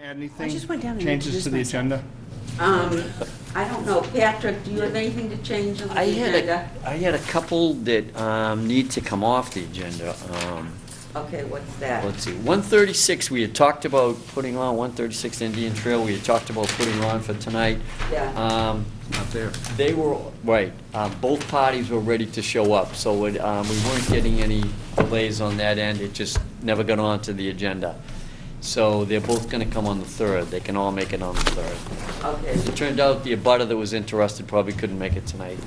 add anything? I just went down and Changes to the introduced agenda? I don't know. Patrick, do you have anything to change on the agenda? I had a couple that need to come off the agenda. Okay, what's that? Let's see, 136, we had talked about putting on, 136 Indian Trail, we had talked about putting on for tonight. Yeah. Not there. They were, right, both parties were ready to show up, so we weren't getting any delays on that end, it just never got onto the agenda. So they're both gonna come on the 3rd, they can all make it on the 3rd. Okay. It turned out the abutter that was interested probably couldn't make it tonight.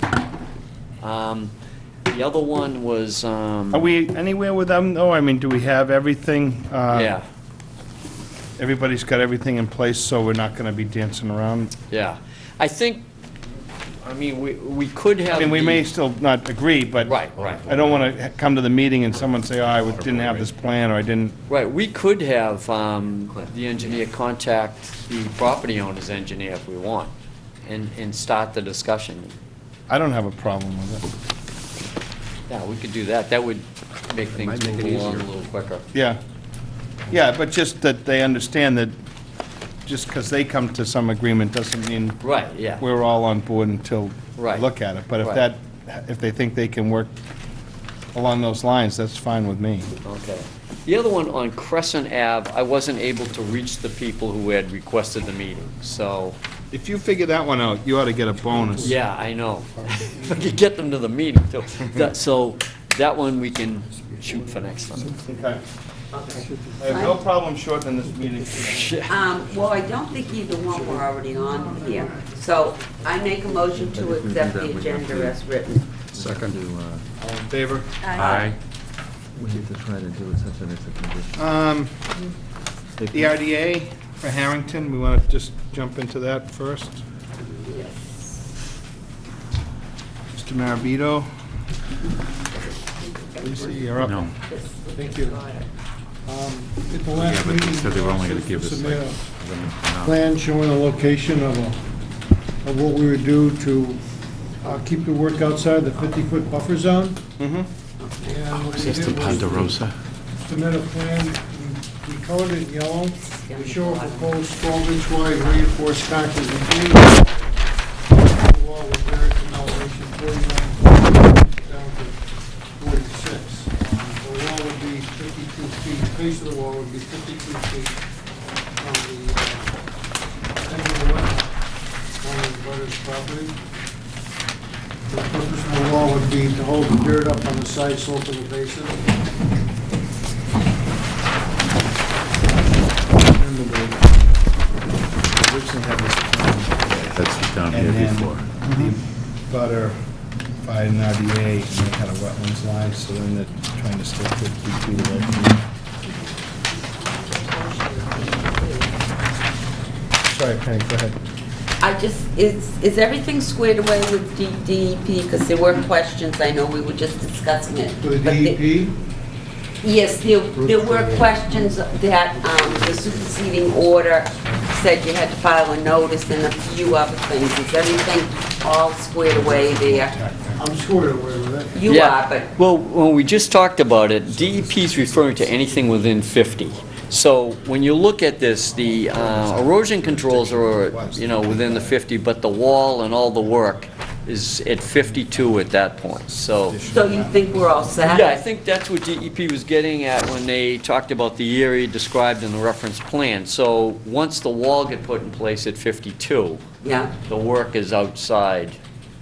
The other one was, Are we anywhere with them, though? I mean, do we have everything? yeah, Everybody's got everything in place, so we're not gonna be dancing around? yeah. I think, I mean, we could have. I mean, we the- may still not agree, but Right, right. I don't wanna come to the meeting and someone say, oh, I didn't have this plan, or I didn't. Right, we could have the engineer contact the property owner's engineer if we want, and start the discussion. I don't have a problem with it. Yeah, we could do that. That would make things move along a little quicker. Yeah. Yeah, but just that they understand that just because they come to some agreement doesn't mean Right, yeah. we're all on board until we Right. look at it. But Right. if they think they can work along those lines, that's fine with me. Okay. The other one on Crescent Ave, I wasn't able to reach the people who had requested the meeting, so, If you figure that one out, you ought to get a bonus. yeah, I know. If I could get them to the meeting, too. So, that one we can shoot for next time. Okay. Okay. I have no problem shortening this meeting. Well, I don't think either one were already on here. So I make a motion to accept the agenda as written. Second. All in favor? Aye. We need to try to do it such that it's a condition. The RDA for Harrington, we want to just jump into that first. Mr. Marabito? Lisa, you're up. No. Thank you. At the last Yeah, but meeting, they said they were only gonna give us submit like. a plan showing the location of what we would do to keep the work outside the 50-foot buffer zone. Mm-hmm. And what we did was Ponderosa. submit a plan, we colored it yellow. We show a proposed 12-inch wide reinforced concrete retaining wall. The wall would vary from elevation 49 down to 46. The wall would be 52 feet, the base of the wall would be 52 feet from the edge of the wetland on the butter's property. The purpose of the wall would be to hold the dirt up on the side slope of the basin. And the building. Originally had this plan, That's down here and then before. the butter by an RDA, and they had a wetlands line, so then they're trying to stay 50 feet away from it. Sorry, Penny, go ahead. Is everything squared away with DEP? Because there were questions, I know we were just discussing it. For the But DEP, Yes, there were questions that the superseding order said you had to file a notice and a few other things. Is everything all squared away there? I'm squared away with it. You Yeah. are, but Well, when we just talked about it, DEP is referring to anything within 50. So when you look at this, the erosion controls are, within the 50, but the wall and all the work is at 52 at that point, so. so you think we're all set? Yeah, I think that's what DEP was getting at when they talked about the area described in the reference plan. So once the wall get put in place at 52, Yeah, the work is outside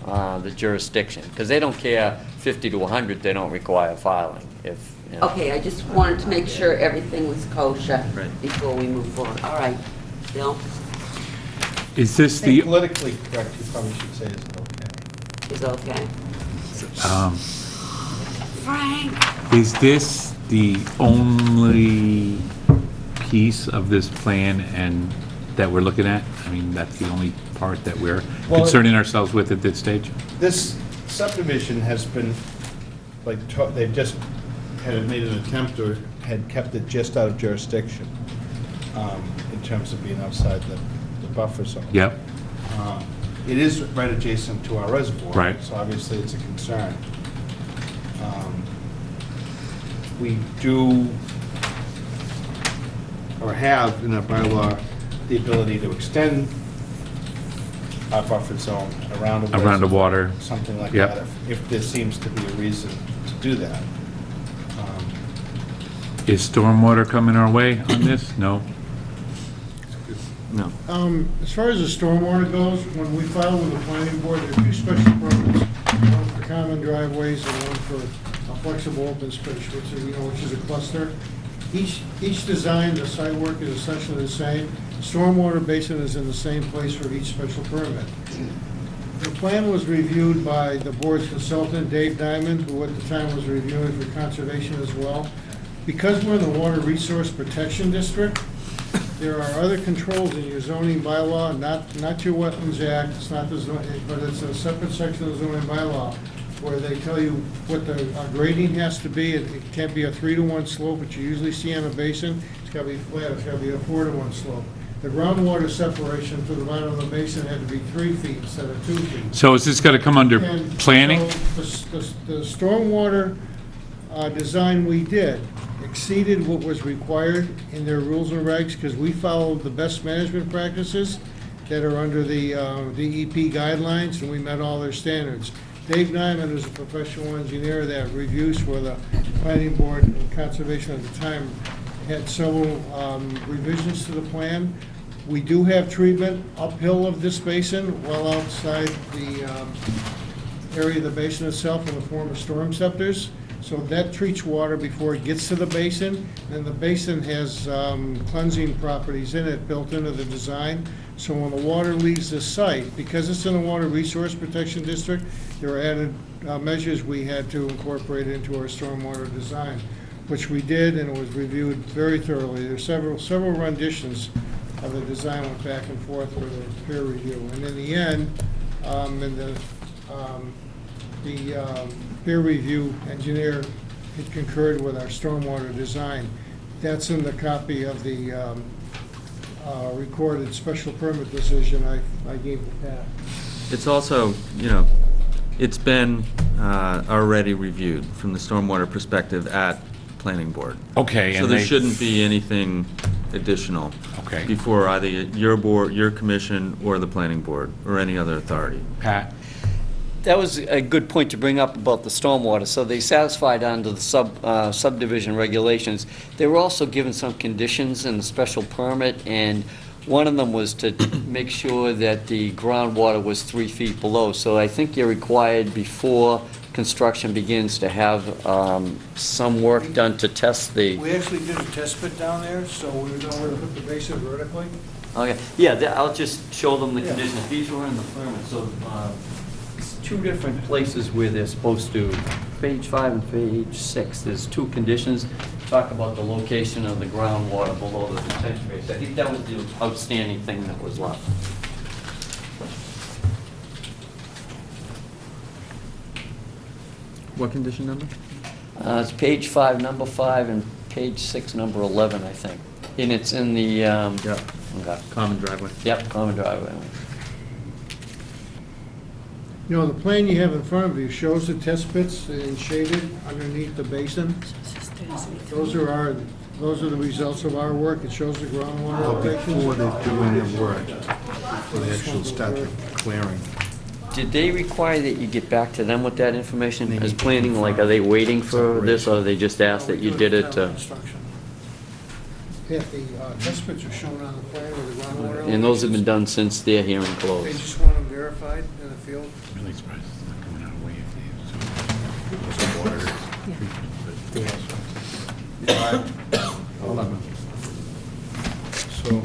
the jurisdiction, because they don't care 50 to 100, they don't require filing. okay, I just wanted to make sure everything was kosher Right. before we move forward. All right, Bill, Is this I think the, politically correct, you probably should say it's okay. is okay. Frank? is this the only piece of this plan and that we're looking at? I mean, that's the only part that we're Well, concerning ourselves with at this stage? This subdivision has been, they've just had made an attempt or had kept it just out of jurisdiction in terms of being outside the buffer zone. Yep, It is right adjacent to our reservoir. Right. So obviously it's a concern. We do, or have in our bylaw, the ability to extend our buffer zone around the. Around the water. Something like Yep. that, if there seems to be a reason to do that. Is stormwater coming our way on this? No? No. As far as the stormwater goes, when we file with the planning board, there are two special permits, one for common driveways and one for a flexible open space, which is a cluster. Each design, the site work is essentially the same. Stormwater basin is in the same place for each special permit. The plan was reviewed by the board's consultant, Dave Diamond, who at the time was reviewing for conservation as well. Because we're in the Water Resource Protection District, there are other controls in your zoning bylaw, not your Wetlands Act, it's not the zoning, but it's a separate section of the zoning bylaw where they tell you what the grading has to be. It can't be a 3-to-1 slope, which you usually see on a basin. It's got to be flat, it's got to be a 4-to-1 slope. The groundwater separation to the bottom of the basin had to be 3 feet instead of 2 feet. So is this gonna come under And planning? so the stormwater design we did exceeded what was required in their rules and regs, because we followed the best management practices that are under the DEP guidelines, and we met all their standards. Dave Nyman is a professional engineer that reviews for the planning board and conservation at the time, had several revisions to the plan. We do have treatment uphill of this basin, well outside the area of the basin itself in the form of storm scepters. So that treats water before it gets to the basin, and the basin has cleansing properties in it built into the design. So when the water leaves the site, because it's in a Water Resource Protection District, there are added measures we had to incorporate into our stormwater design, which we did, and it was reviewed very thoroughly. There's several renditions of the design, went back and forth with a peer review. And in the end, the peer review engineer had concurred with our stormwater design. That's in the copy of the recorded special permit decision I gave to Pat. It's also, it's been already reviewed from the stormwater perspective at planning board. Okay, So and there they, shouldn't be anything additional okay. before either your board, your commission, or the planning board, or any other authority. Pat? That was a good point to bring up about the stormwater. So they satisfied under the subdivision regulations. They were also given some conditions in the special permit, and one of them was to make sure that the groundwater was 3 feet below. So I think you're required before construction begins to have some work done to test the... We actually did a test pit down there, so we know where to put the basin vertically. Okay, yeah, I'll just show them the conditions. These were in the permit, so it's 2 different places where they're supposed to, page 5 and page 6, there's 2 conditions. Talk about the location of the groundwater below the detention base. I think that was the outstanding thing that was left. What condition number? It's page 5, number 5, and page 6, number 11, I think. And it's in the, Yeah, okay. common driveway. Yep, common driveway. You know, the plan you have in front of you shows the test pits and shaded underneath the basin. Those are the results of our work. It shows the groundwater elevations. Before they're doing their work, before they actually start the clearing. Did they require that you get back to them with that information as planning? Like, are they waiting for this, or they just asked that you did it? Yeah, the test pits are shown on the plan with the groundwater. And those have been done since their hearing They closed. just want them verified in the field. Really surprised it's not coming our way if they, 11. So,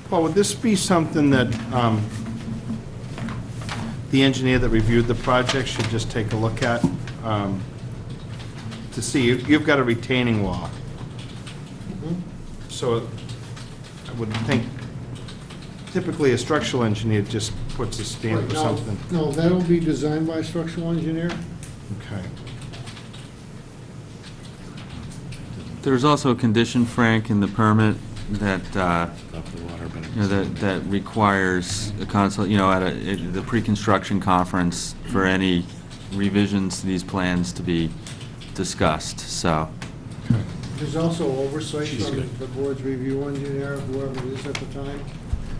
Paul, would this be something that the engineer that reviewed the project should just take a look at? To see, you've got a retaining wall. So I would think typically a structural engineer just puts a stamp or Right, now- something. No, that'll be designed by a structural engineer. Okay. There's also a condition, Frank, in the permit that, of the water, but that requires a consult, at the pre-construction conference for any revisions to these plans to be discussed, so. There's also oversight She's from good. the board's review engineer, whoever it is at the time,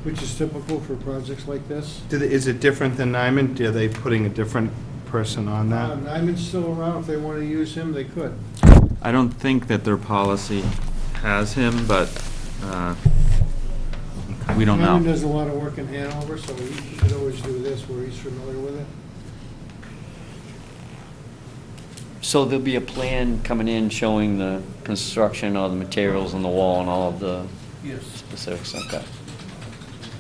which is typical for projects like this. Is it different than Nyman? Are they putting a different person on that? Nyman's still around. If they want to use him, they could. I don't think that their policy has him, but we don't Nyman know. does a lot of work in Hanover, so he could always do this where he's familiar with it. So there'll be a plan coming in showing the construction or the materials on the wall and all of the Yes. specifics, okay.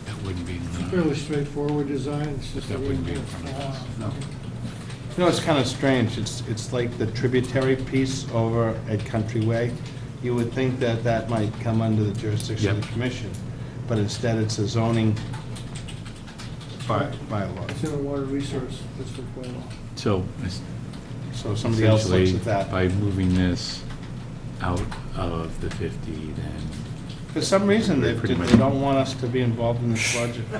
That wouldn't be, Fairly straightforward design. It's just That wouldn't be in front of us. No. You know, it's kind of strange. It's like the tributary piece over at Country Way. You would think that that might come under the jurisdiction of Yep. the commission, but instead it's a zoning bylaw. It's in a water resource district bylaw. so So somebody else looks essentially, at that. by moving this out of the 50, then For some reason, they Pretty much. don't want us to be involved in this project.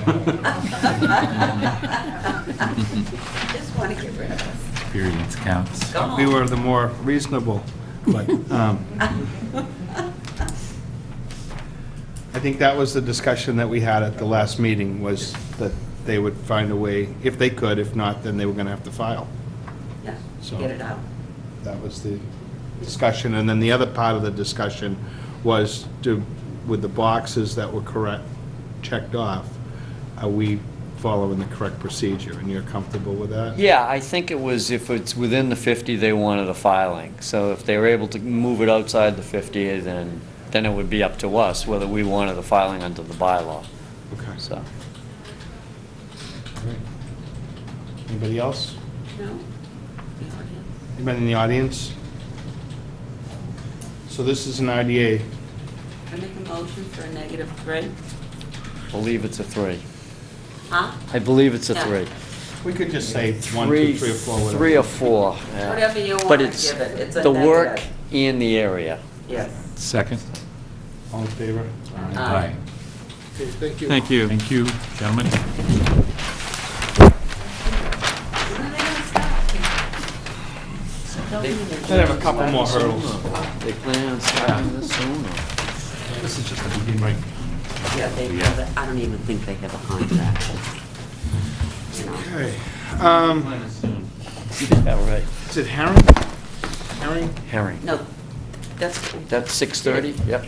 Just want to get rid of us. experience counts. Go We home. were the more reasonable, but I think that was the discussion that we had at the last meeting, was that they would find a way, if they could, if not, then they were gonna have to file. Yeah, So- get it out. That was the discussion, and then the other part of the discussion was with the boxes that were correct, checked off, are we following the correct procedure, and you're comfortable with that? Yeah, I think it was, if it's within the 50, they wanted a filing. So if they were able to move it outside the 50, then it would be up to us whether we wanted the filing under the bylaw, Okay. so. Anybody else? No? The audience? Anybody in the audience? So this is an RDA. I make a motion for a -3? Believe it's a 3. Huh? I believe it's a Yeah. 3. We could just say 1, 2, 3, or 4, whatever. 3 or 4. yeah. Whatever you But want to it's give it, it's a the work negative. and the area. Yes. Second? All in favor? Aye. Okay, thank you. Thank you. Thank you, gentlemen. When are they gonna start? They have a couple more hurdles. They plan on starting this soon, or? This is just the beginning. Yeah, I don't even think they have a contract. You know. Okay. Yeah, right. Is it Herring? Herring? Herring. No, that's, That's 6:30? Yep.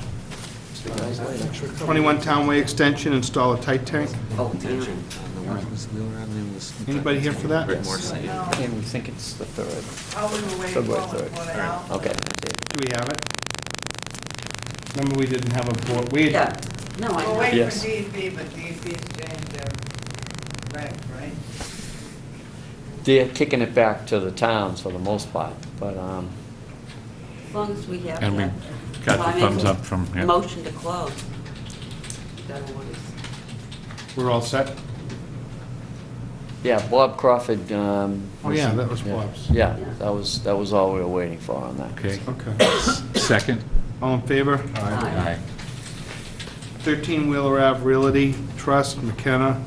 21 Townway Extension, install a tight tank. oh, damn. Anybody here for that? And we think it's the 3rd. February 3rd. Okay. Do we have it? Remember, we didn't have a board, we Yeah, had, no, I We're know. waiting Yes. for DEP, but DEP's changed their reg, right? They're kicking it back to the towns for the most part, but, As long as we have And we that. got Well, I the make thumbs a up from, yeah. Motion to close. Got orders. we're all set? yeah, Bob Crawford, Oh, yeah, that was Bob's. Yeah, that was all we were waiting for on that. Okay. Okay. Second? All in favor? Aye. 13 Wheeler Ave Realty Trust, McKenna.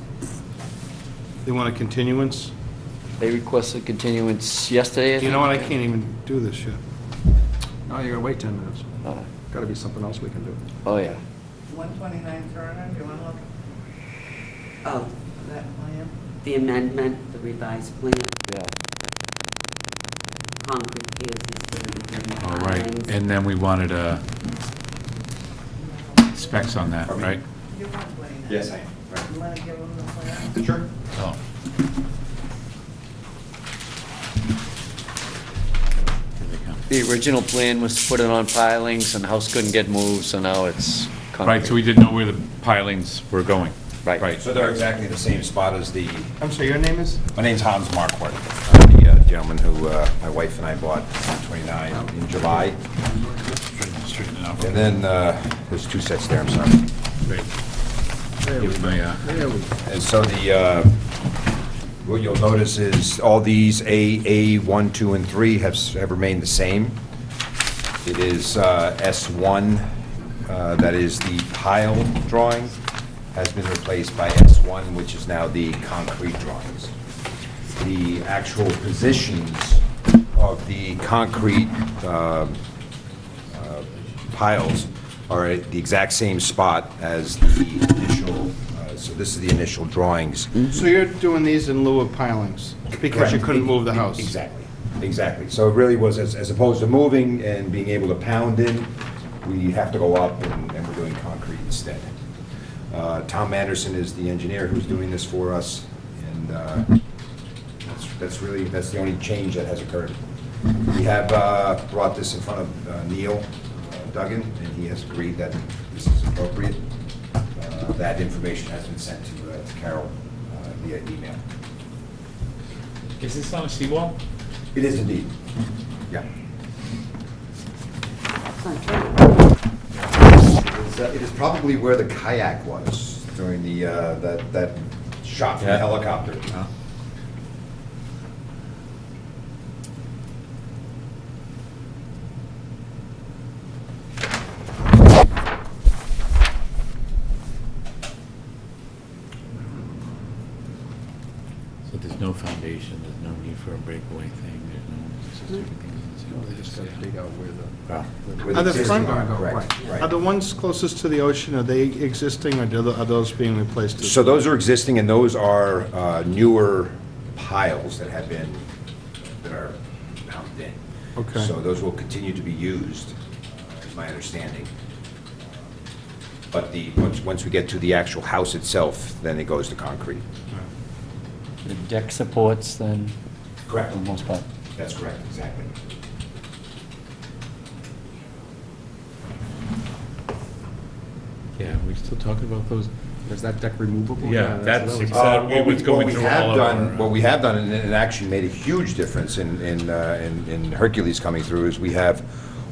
They want a continuance? They requested continuance yesterday, I You know what, I think? can't even do this yet. No, you're gonna wait 10 minutes. Uh, Gotta be something else we can do. Oh, yeah. 129 Turner, do you want to look Oh, at that plan? the amendment, the revised plan, Yeah. concrete piers is All right, and then we wanted specs on that, right? You want 29? Yes, I am. You want to give them the plan? Sure. Oh. Here they come. The original plan was to put it on pilings, and the house couldn't get moved, so now it's concrete. Right, so we didn't know where the pilings were going. Right. Right. So they're exactly the same spot as the, I'm sorry, your name is? my name's Hans Marquardt. I'm the gentleman who my wife and I bought 29 in July. Straighten it out. And then there's 2 sets there, I'm sorry. Great. Here's my, And so what you'll notice is all these A, 1, 2, and 3 have remained the same. It is S1, that is the pile drawing, has been replaced by S1, which is now the concrete drawings. the actual positions of the concrete piles are at the exact same spot as the initial, so this is the initial drawings. So you're doing these in lieu of pilings, because you Correct. couldn't move the house? Exactly, exactly. So it really was, as opposed to moving and being able to pound in, we have to go up and we're doing concrete instead. Tom Anderson is the engineer who's doing this for us, and that's the only change that has occurred. We have brought this in front of Neil Duggan, and he has agreed that this is appropriate. That information has been sent to Carol via email. Is this on a seawall? It is indeed, yeah. It is probably where the kayak was during the, that shot from the helicopter. So there's no foundation, there's no need for a breakaway thing, there's no, it's just everything is in the They just gotta dig out where the. Where the Are the existing front- are, correct, Are right. the ones closest to the ocean, are they existing, or are those being replaced? So those are existing, and those are newer piles that have been, that are pounded in. Okay. So those will continue to be used, is my understanding. But once we get to the actual house itself, then it goes to concrete. The deck supports then, Correct. for the most part. That's correct, exactly. Yeah, we still talking about those? Is that deck removable? Yeah, that's another- exactly what's going through all of our. What we have done, and it actually made a huge difference in Hercules coming through, is we have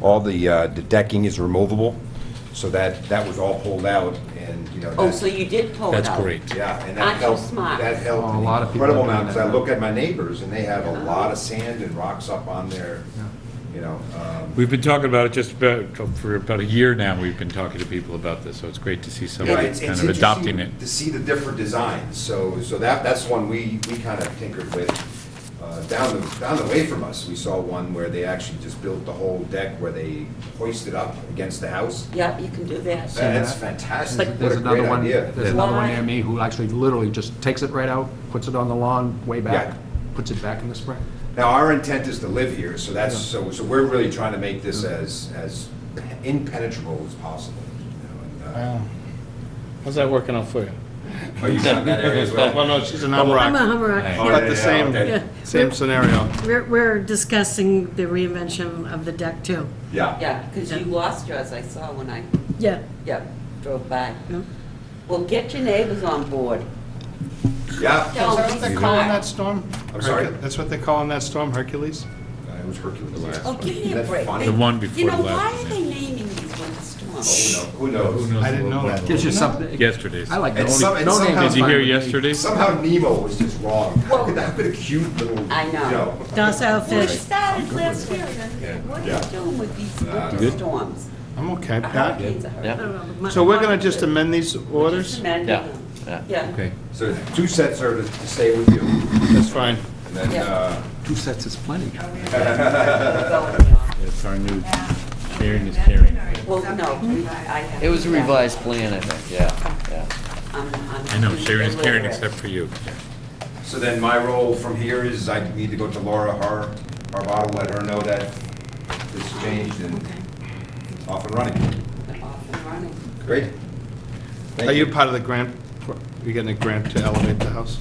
all the decking is removable, so that was all pulled out, and, you know. Oh, that- so you did pull it out? That's great. Yeah, and that Aren't you helped, smart? that helped Oh, a lot of an people incredible are doing amount, because I that. look at my neighbors, and they have a lot of sand and rocks up on their, you know. We've been talking about it just about, for about a year now, we've been talking to people about this, so it's great to see Yeah, somebody it's kind of adopting it. interesting to see the different designs, so that's one we kind of tinkered with. Down the way from us, we saw one where they actually just built the whole deck where they hoisted up against the house. Yeah, you can do that. That's fantastic, what There's a another great one, idea. there's another one Why? near me who actually literally just takes it right out, puts it on the lawn, way back, Yeah. puts it back in the spring. Now, our intent is to live here, so that's, so we're really trying to make this as impenetrable as possible. You know, and, Wow. How's that working out for you? Are you down in that area as well? Well, no, she's an I'm a Humrock, Humrock. Hey. Oh, but yeah, the yeah, same, okay. Yeah. same scenario. We're discussing the reinvention of the deck too. Yeah. Yeah, because you lost yours, I saw when I, Yeah. drove by. Yeah. Well, get your neighbors on board. Yeah. Is that what they call in that storm? I'm sorry? That's what they call in that storm, Hercules? It was Hercules. yes. Oh, give me a Isn't that break. funny? The one before You know, the why last are one, they yeah. naming these winter storms? Oh, who knows? I didn't know that. Gives you something. Yesterday's. I like And no some- and no somehow- names. Did you fine hear with me. yesterday? Somehow Nemo was just wrong. How Well- could that have been a cute little, I know. you know? Docile We fish. started last year, and what are Yeah. you doing with these winter Good. storms? I'm okay, A Pat. hurricane's a I hurricane. don't know, but my- So we're gonna just amend these orders? Just amending Yeah, them. yeah. Yeah. Okay. So 2 sets are to stay with you, That's fine. and then, Yeah. 2 sets is plenty. It's our new sharing is caring. Well, no, I have. It was a revised plan, I think, yeah. I know, sharing is caring except for you. So then my role from here is I need to go to Laura Harbottle, let her know that this changed and it's off and running. Off and running. Great. Thank Are you part of the grant? You getting a grant to elevate the house?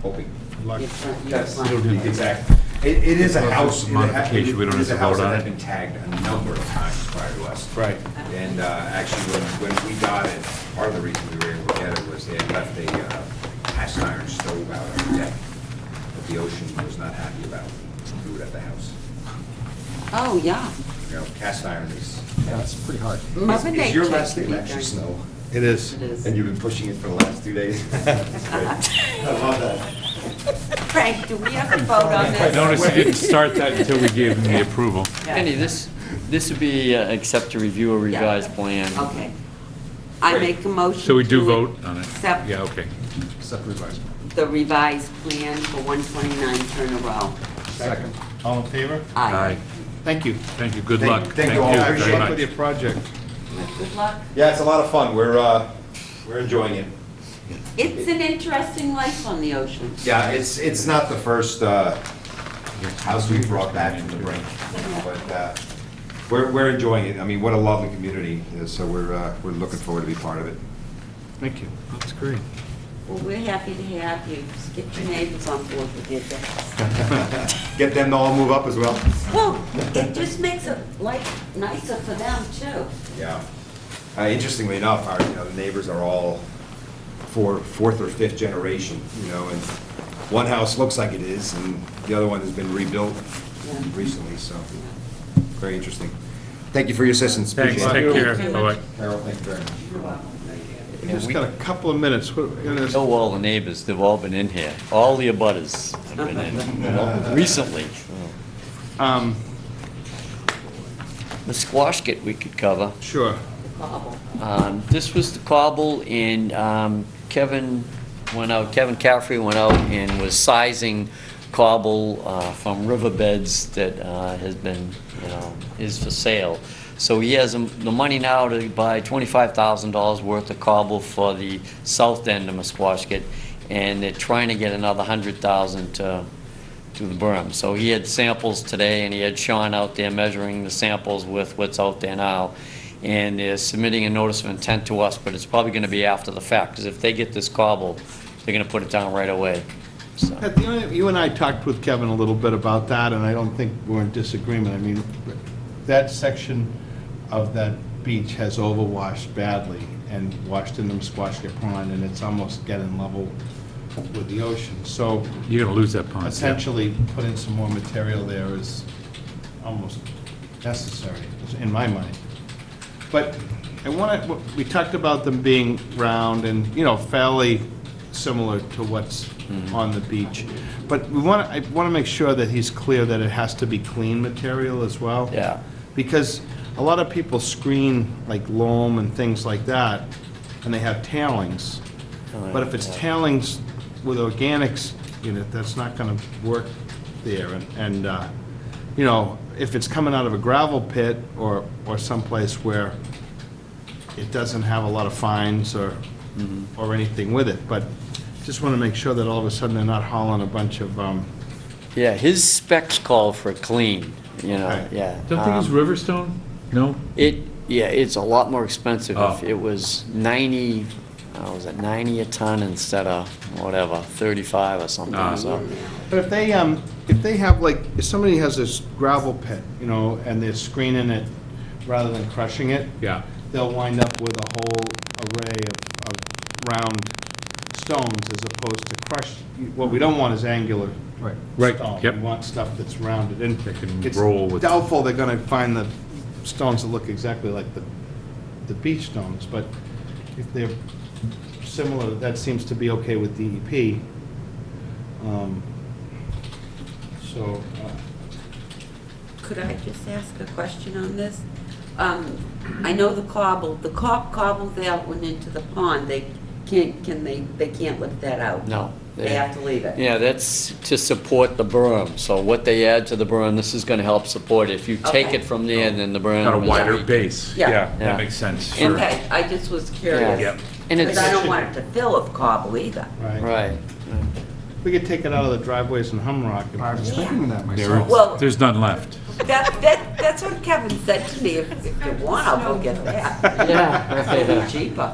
Hoping. Luck. You're fine, you're That's, fine. exactly. It is a Well, house. it's a modification, we don't It is a have to house vote that on had it. been tagged a number of times prior to us. Right. And actually, when we got it, part of the reason we were able to get it was they had left a cast iron stove out on the deck that the ocean was not happy about. We at the house. Oh, yeah. You know, cast iron is. Yeah, that's pretty hard. Mother Is Nature your last can name be actually done. Snow? It is. It is. And you've been pushing it for the last 2 days? That's great. I love that. Frank, do we have a vote on this? Notice you didn't start that until we gave them the approval. Penny, this would be accept to review a revised plan. Okay. I make a motion. So we do to vote on it? Accept. Yeah, okay. Except revised. the revised plan for 129 Turner Row. Second. All in favor? Aye. Thank you. Thank you, good Thank- luck. thank you all. Yeah, Appreciate good it. luck with your project. Good luck. Yeah, it's a lot of fun. We're enjoying it. It's an interesting life on the ocean. Yeah, it's not the first house we've brought back from the brink, but we're enjoying it. I mean, what a lovely community, so we're looking forward to be part of it. Thank you. That's great. Well, we're happy to have you. Just get your neighbors on board with it. That's- Get them to all move up as well? Well, it just makes it life nicer for them too. Yeah. Interestingly enough, the neighbors are all fourth or fifth generation, and one house looks like it is, and the other one has been rebuilt Yeah. recently, so very interesting. Thank you for your assistance. Thanks, Appreciate take it. care, bye-bye. Carol, thank you very much. We just got a couple of minutes. Know all the neighbors, they've all been in here. All the abutters have been in recently. The Squashkit we could cover. Sure. Cobble. This was the cobble, and Kevin Caffrey went out and was sizing cobble from riverbeds that has been, is for sale. So he has the money now to buy $25,000 worth of cobble for the south end of Musquashkett, and they're trying to get another $100,000 to the berm. So he had samples today, and he had Sean out there measuring the samples with what's out there now. And they're submitting a notice of intent to us, but it's probably going to be after the fact, because if they get this cobble, they're going to put it down right away. So. You and I talked with Kevin a little bit about that, and I don't think we're in disagreement. I mean, that section of that beach has overwashed badly and washed into Musquashkett Pond, and it's almost getting level with the ocean. So You're gonna lose that pond. yeah. essentially, putting some more material there is almost necessary, in my mind. But we talked about them being round and, fairly similar to what's on the beach. But I want to make sure that he's clear that it has to be clean material as well. Yeah. Because a lot of people screen like loam and things like that, and they have tailings. But if it's tailings with organics in it, that's not going to work there. And if it's coming out of a gravel pit or someplace where it doesn't have a lot of fines or anything with it, but just want to make sure that all of a sudden they're not hauling a bunch of, Yeah, his specs call for clean, Okay. yeah. Don't think it's Riverstone? No? It's a lot more expensive. Oh. If it was 90, was it 90 a ton instead of whatever, 35 or something, Ah. so. but if they have like, if somebody has this gravel pit, and they're screening it rather than crushing it, Yeah. they'll wind up with a whole array of round stones as opposed to crushed. What we don't want is angular Right, stone. yep. We want stuff that's rounded, and That can it's roll with- doubtful they're gonna find the stones that look exactly like the beach stones, but if they're similar, that seems to be okay with DEP. So, Could I just ask a question on this? I know the cobble that went into the pond, they can't lift that out? No. They have to leave it? Yeah, that's to support the berm. So what they add to the berm, this is gonna help support it. If you take Okay. it from there, then the berm. Got a is wider weak. base. Yeah. Yeah. That makes sense, sure. Okay, I just was Yeah. curious. Yep. And Because it's, I don't want it to fill with cobble either. right. we could take it out of the driveways in Humrock. I was thinking that There- myself. Well- There's none left. That's what Kevin said to me, if you want, I'll go get that. Yeah. It'll be cheaper.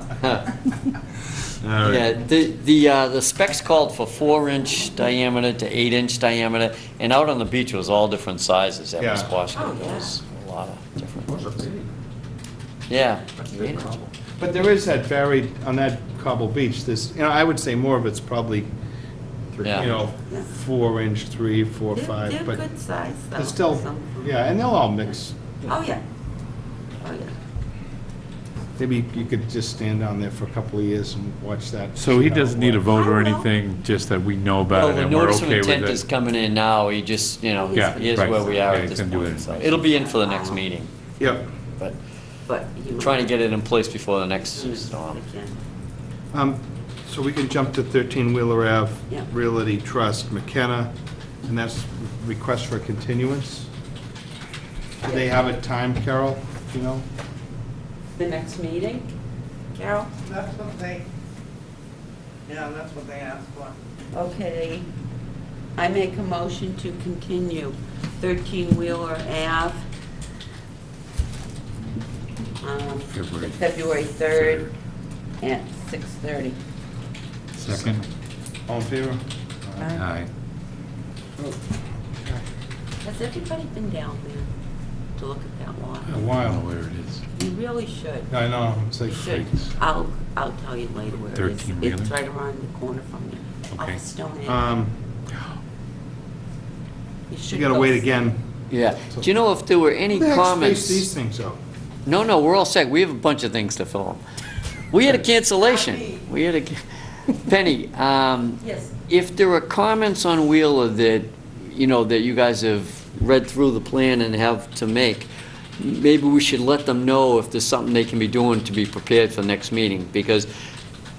Yeah, the specs called for 4-inch diameter to 8-inch diameter, and out on the beach it was all different sizes. That Yeah. was Washington. Oh, yeah. It was a lot of different. Those are big. Yeah. That's a big 8-inch. cobble. But there is that varied, on that Cobble Beach, this, I would say more of it's probably, Yeah. 4-inch, 3, 4, 5, They're but good size, though. it's still, some- yeah, and they'll all mix. Oh, yeah. Oh, yeah. Maybe you could just stand down there for a couple of years and watch that. So he see how it doesn't need a works. vote or I will. anything, just that we know about Well, it the and we're notice of okay with intent is it? coming in now, he just, Yeah, here's right. where we are Yeah, at he's this gonna do point. it. So it'll be in for the next meeting, Yep. but But, trying to get it in place before the next storm. Again. So we can jump to 13 Wheeler Ave, Yeah. Realty Trust, McKenna, and that's request for continuance. Do they have a time, Carol, do you know? The next meeting, Carol? That's what they, yeah, that's what they asked for. Okay. I make a motion to continue 13 Wheeler Ave. February 3rd at 6:30. Second? All in favor? Aye. Has everybody been down there to look at that lot? A I don't know while. where it is. You really should. I know, it's like, You should. I'll tell you later where it is. 13 Wheeler? It's right around the corner from you. Off Okay. of Stone Ave. you should gotta go wait see- again. Yeah. Do you know if there were any Who the heck comments? spaced these things out? No, we're all set. We have a bunch of things to film. We had a cancellation. We had a, Penny, Yes. if there are comments on Wheeler that, that you guys have read through the plan and have to make, maybe we should let them know if there's something they can be doing to be prepared for next meeting, because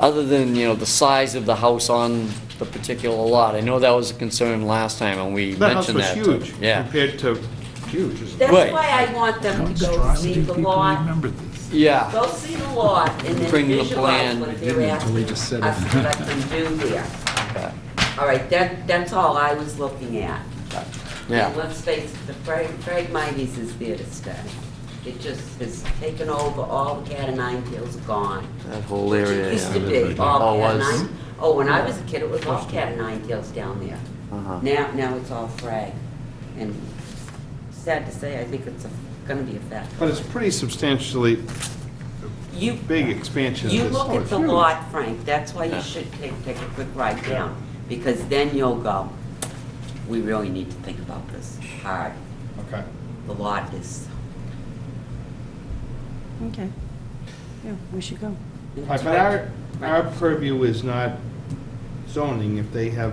other than, the size of the house on the particular lot, I know that was a concern last time, and we That house mentioned was that. huge Yeah. compared to huge. That's Right. why I want them to go see the lot. Remember this. Yeah. Go see the lot and then Bring the visualize plan. what I they're didn't until asking we us just said to it. let them do there. Okay. All right, that's all I was looking at. Yeah. And let's face it, the Phragmites is there to stay. It just has taken over, all the cat o' nine tails are gone. That whole area, It used to yeah. be all Oh, cat o' was? nine. Oh, when I was a kid, it was all cat o' nine tails down there. Uh-huh. Now it's all frag. And sad to say, I think it's gonna be a fact. But it's pretty substantially You, big expansion of you this. look Oh, at it's the huge. lot, Frank, that's why Yeah. you should take a quick ride down, because then you'll go, we really need to think about this hard. Okay. The lot is, Okay. Yeah, we should go. All right, but our purview is not zoning if they have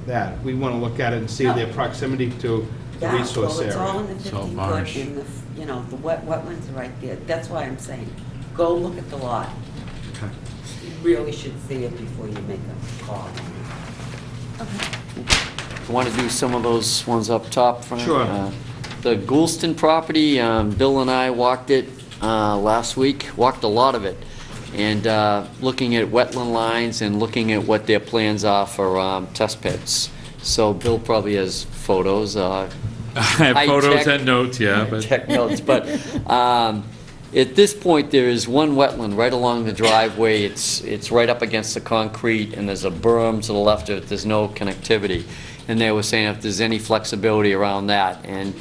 that. We want to look at it and see No. their proximity to the yeah, resource well, it's all area. in the Salt 50 marsh. foot, in the, the wetlands are right there, that's why I'm saying, go look at the lot. Okay. You really should see it before you make a call. Want to do some of those ones up top, Frank? Sure. The Goulston property, Bill and I walked it last week, walked a lot of it, and looking at wetland lines and looking at what their plans are for test pits. So Bill probably has photos. I have photos High-tech- and notes, yeah, but Tech notes, but at this point, there is one wetland right along the driveway. It's right up against the concrete, and there's a berm to the left of it. There's no connectivity. And they were saying if there's any flexibility around that. And,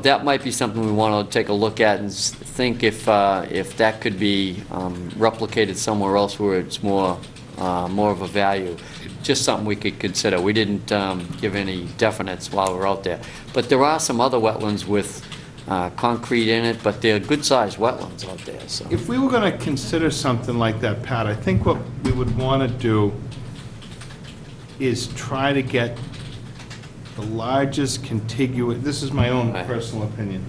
that might be something we want to take a look at and think if that could be replicated somewhere else where it's more of a value. Just something we could consider. We didn't give any definites while we were out there. But there are some other wetlands with concrete in it, but they're good-sized wetlands out there, so. If we were going to consider something like that, Pat, I think what we would want to do is try to get the largest contiguous, this is my own Right. personal opinion,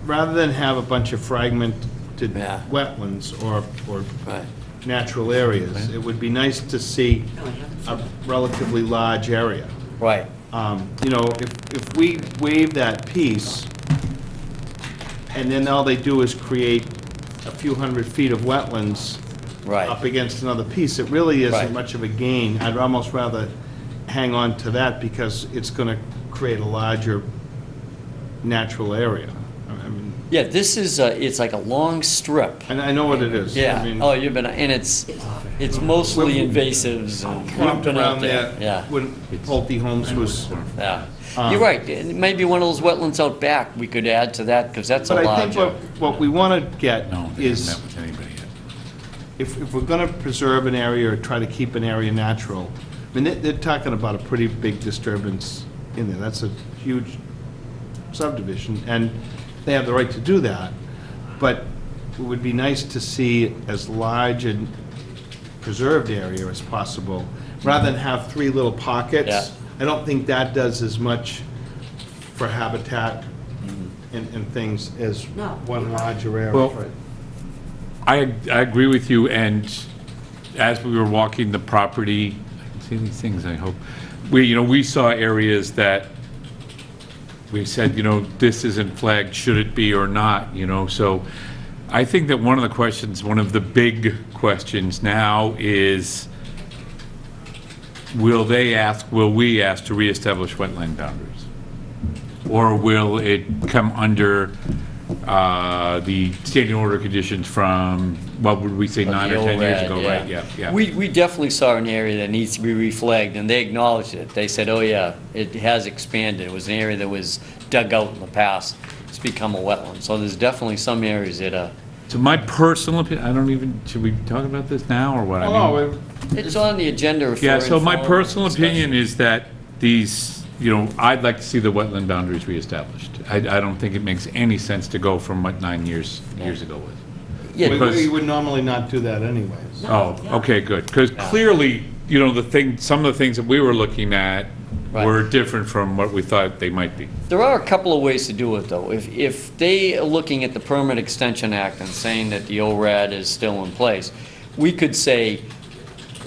rather than have a bunch of fragmented Yeah. wetlands or Right. natural areas, it would be nice to see No, I haven't a seen relatively large area. Right. If we waive that piece, and then all they do is create a few hundred feet of wetlands Right. up against another piece, it really Right. isn't much of a gain. I'd almost rather hang on to that because it's gonna create a larger natural area. I mean, Yeah, this is, it's like a long strip. and I know what it is. I Yeah, mean, oh, you've been, and it's mostly invasives and walked we've been out around there. Yeah, when Pulte Homes was, yeah. You're right, and maybe one of those wetlands out back, we could add to that, because that's a but I think larger. what we wanna get no, they haven't is, met with anybody yet. if we're gonna preserve an area or try to keep an area natural, I mean, they're talking about a pretty big disturbance in there. That's a huge subdivision, and they have the right to do that. But it would be nice to see as large and preserved area as possible, rather than have three little pockets. Yeah. I don't think that does as much for habitat and things as No. one larger area. Well, I agree with you, and as we were walking the property, I can see these things, I hope, we saw areas that we said, this isn't flagged, should it be or not, so I think that one of the questions, one of the big questions now is, will we ask to reestablish wetland boundaries? Or will it come under the standing order conditions from, what would we say, 9 or 10 years ago, right? Yeah. We definitely saw an area that needs to be reflagged, and they acknowledged it. They said, oh yeah, it has expanded. It was an area that was dug out in the past. It's become a wetland. So there's definitely some areas that are... So my personal opinion, should we talk about this now, or what? I mean, It's on the agenda. yeah, so my personal opinion is that these, I'd like to see the wetland boundaries reestablished. I don't think it makes any sense to go from what 9 years ago was. Yeah, We would normally not do that anyways. Oh, okay, good, because clearly, some of the things that we were looking at were different from what we thought they might be. there are a couple of ways to do it, though. If they are looking at the Permit Extension Act and saying that the ORAD is still in place, we could say,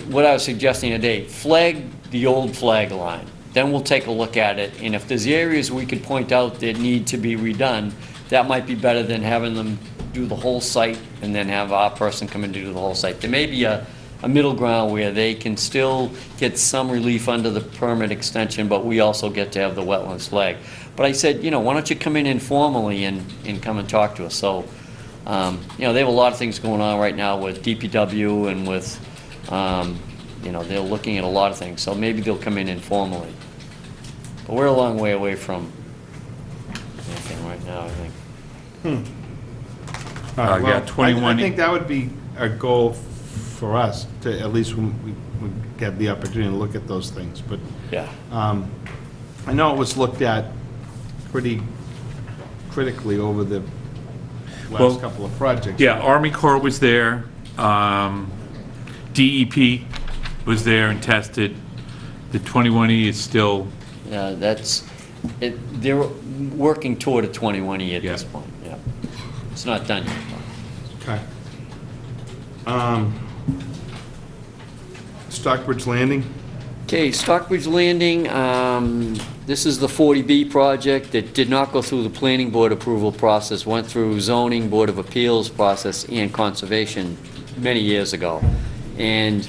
what I was suggesting today, flag the old flag line. Then we'll take a look at it, and if there's areas we could point out that need to be redone, that might be better than having them do the whole site and then have our person come and do the whole site. There may be a middle ground where they can still get some relief under the permit extension, but we also get to have the wetlands flag. But I said, why don't you come in informally and come and talk to us? So, they have a lot of things going on right now with DPW and with, they're looking at a lot of things, so maybe they'll come in informally. But we're a long way away from anything right now, I think. All right, Yeah, well, 21. I think that would be a goal for us, to at least when we get the opportunity to look at those things, but Yeah. I know it was looked at pretty critically over the Well, last couple of projects. Yeah, Army Corps was there, DEP was there and tested. The 21E is still, Yeah, they're working toward a 21E at this Yeah. point, yeah. It's not done yet. Okay. Stockbridge Landing? Okay, Stockbridge Landing, this is the 40B project that did not go through the planning board approval process, went through zoning, board of appeals process, and conservation many years ago. And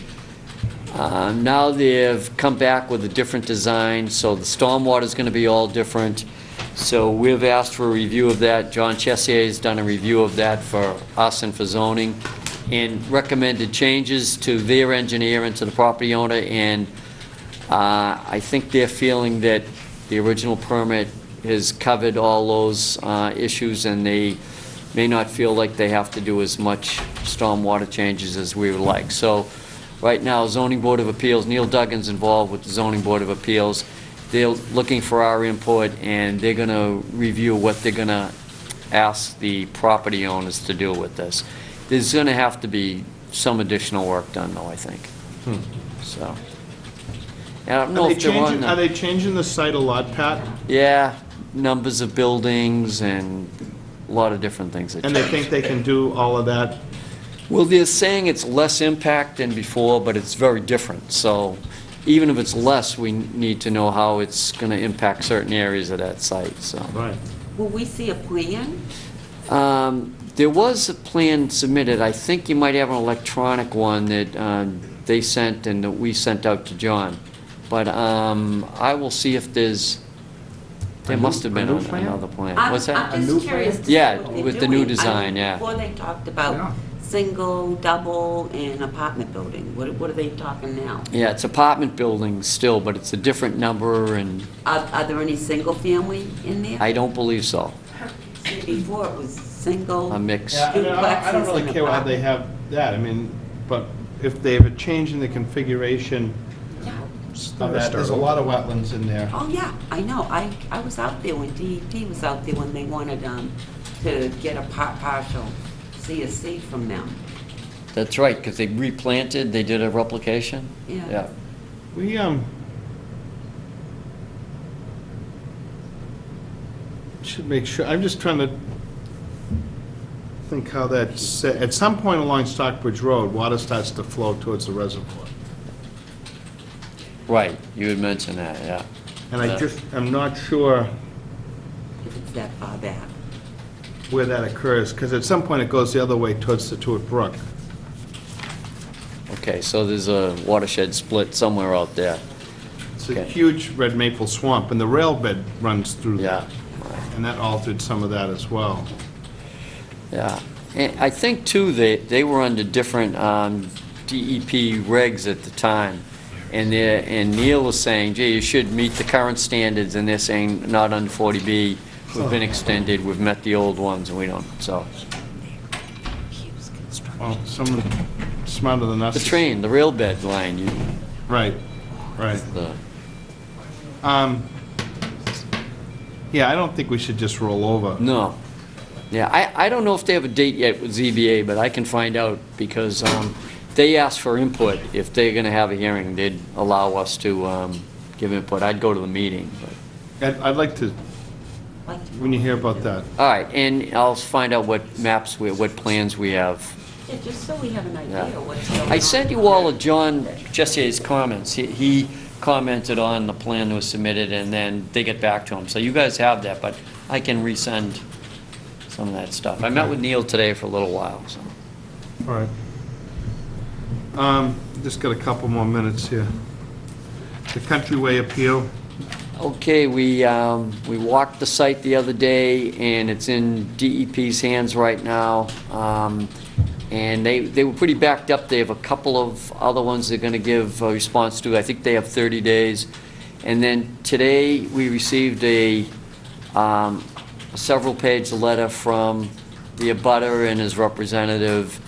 now they've come back with a different design, so the stormwater's gonna be all different. So we've asked for a review of that. John Chessier has done a review of that for us and for zoning, and recommended changes to their engineer and to the property owner, and I think they're feeling that the original permit has covered all those issues, and they may not feel like they have to do as much stormwater changes as we would like. So right now, Zoning Board of Appeals, Neil Duggan's involved with the Zoning Board of Appeals. They're looking for our input, and they're going to review what they're going to ask the property owners to do with this. There's going to have to be some additional work done, though, I think. So, I don't know if they're on Are the... they changing the site a lot, Pat? Yeah, numbers of buildings and a lot of different things that And they change. think they can do all of that? Well, they're saying it's less impact than before, but it's very different. So even if it's less, we need to know how it's going to impact certain areas of that site, so. Right. Will we see a plan? There was a plan submitted. I think you might have an electronic one that they sent and that we sent out to John. But I will see if there must have been another plan. What's that? I'm just curious to see Yeah, what they're with the new doing. design, yeah. Before they talked Yeah. about single, double, and apartment building. What are they talking now? Yeah, it's apartment buildings still, but it's a different number, and Are there any single family in there? I don't believe so. Before it was single. A mix. Yeah, I don't really care why they have that, I mean, but if they have a change in the configuration of that, there's a lot of wetlands in there. Oh, yeah, I know. I was out there when DEP was out there when they wanted to get a partial CSC from them. That's right, because they replanted, they did a replication. Yeah. We, should make sure, I'm just trying to think how that's, at some point along Stockbridge Road, water starts to flow towards the reservoir. Right, you had mentioned that, yeah. And I'm not sure If it's that far back. where that occurs, because at some point it goes the other way towards Scituate Brook. Okay, so there's a watershed split somewhere out there. It's a Okay. huge red maple swamp, and the rail bed runs through Yeah, there. And that altered some of that as well. yeah. And I think, too, they were under different DEP regs at the time. And Neil was saying, gee, you should meet the current standards, and they're saying not under 40B. We've been extended, we've met the old ones, and we don't, so. Well, someone smarter than us. The train, the rail bed line, you, Right, right. the, Yeah, I don't think we should just roll over. no. Yeah, I don't know if they have a date yet with ZBA, but I can find out, because they asked for input. If they're gonna have a hearing, they'd allow us to give input. I'd go to the meeting, but, I'd like to, when you hear about that. all right, and I'll find out what maps, what plans we have. Yeah, just so we have an Yeah. idea what's going on. I sent you all of John Jessier's comments. He commented on the plan that was submitted, and then they get back to him. So you guys have that, but I can resend some of that stuff. I met with Neil today for a little while, so. All right. Just got a couple more minutes here. The Countryway appeal, Okay, we walked the site the other day, and it's in DEP's hands right now. And they were pretty backed up. They have a couple of other ones they're gonna give a response to. I think they have 30 days. And then today, we received a several-page letter from the abutter and his representative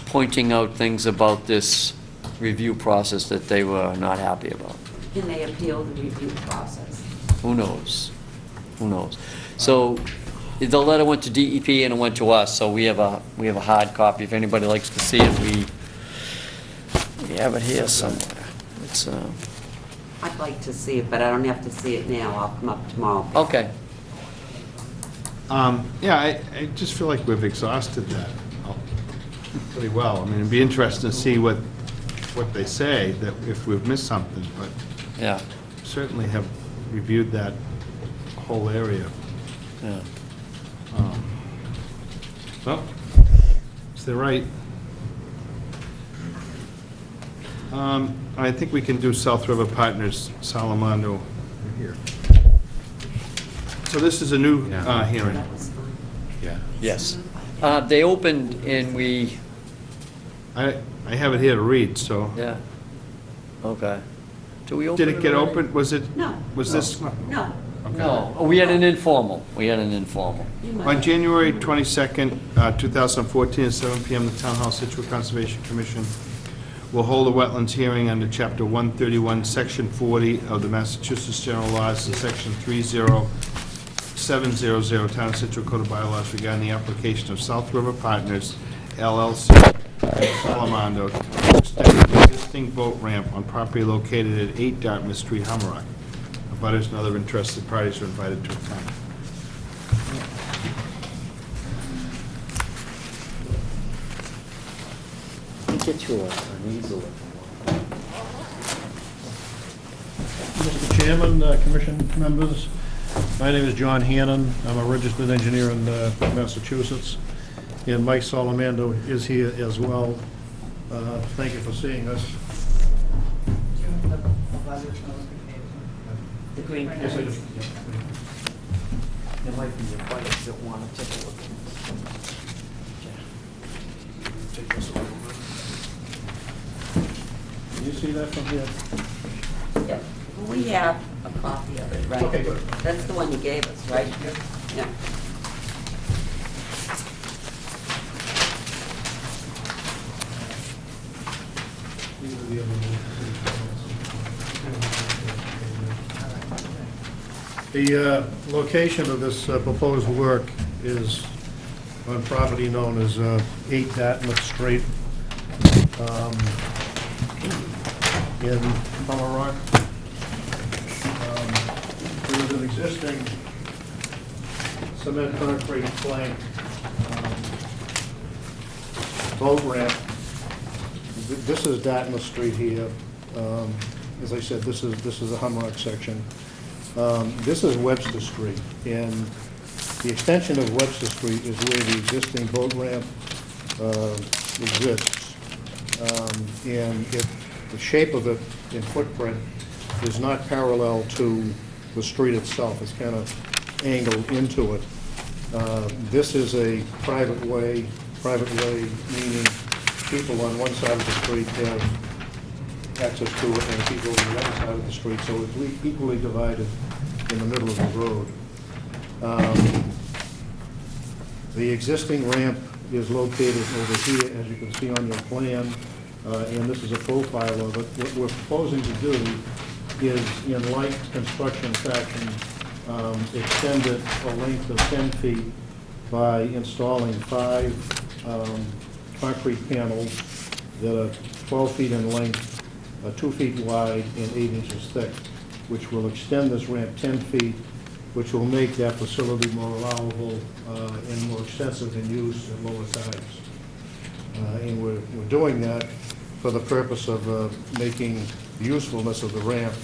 pointing out things about this review process that they were not happy about. Can they appeal the review process? Who knows? Who knows? So the letter went to DEP and it went to us, so we have a hard copy. If anybody likes to see it, we have it here somewhere. It's, I'd like to see it, but I don't have to see it now. I'll come up tomorrow. okay. yeah, I just feel like we've exhausted that pretty well. I mean, it'd be interesting to see what they say, that if we've missed something, but Yeah, certainly have reviewed that whole area. yeah. Well, is that right? I think we can do South River Partners, Salamando here. So this is a new hearing. That was fine. Yeah. Yes. They opened and we, I have it here to read, so. yeah. Okay. Do we open Did it get already? opened? Was it? No. Was this? No. No, we had an informal. We had an informal. You might- On January 22nd, 2014, at 7 PM, the Town Hall Scituate Conservation Commission will hold a wetlands hearing under Chapter 131, Section 40 of the Massachusetts General Laws and Section 30700 Town of Scituate Code of Bylaws regarding the application of South River Partners LLC Salamando to extend the existing boat ramp on property located at 8 Dartmouth Street, Humrock. Abutters and other interested parties are invited to attend. Get you an easel. Mr. Chairman, Commission members, my name is John Hannon. I'm a registered engineer in Massachusetts, and Mike Salamando is here as well. Thank you for seeing us. The green Yes, I pen. do. There might be a buddy that want to take a look at Take this over. Can you see that from here? Yeah. We have a copy of it, right? Okay, good. That's the one you gave us, right? Yeah. These are the other ones. The location of this proposed work is on property known as 8 Dartmouth Street in Humrock. There is an existing cement concrete plank boat ramp. This is Dartmouth Street here. As I said, this is the Humrock section. This is Webster Street, and the extension of Webster Street is where the existing boat ramp exists. And the shape of it in footprint is not parallel to the street itself. It's kind of angled into it. This is a private way meaning people on one side of the street have access to it and people on the other side of the street, so it's equally divided in the middle of the road. The existing ramp is located over here, as you can see on your plan, and this is a profile of it. What we're proposing to do is, in light construction fashion, extend it a length of 10 feet by installing 5 concrete panels that are 12 feet in length, 2 feet wide, and 8 inches thick, which will extend this ramp 10 feet, which will make that facility more allowable and more extensive in use at lower tides. And we're doing that for the purpose of making the usefulness of the ramp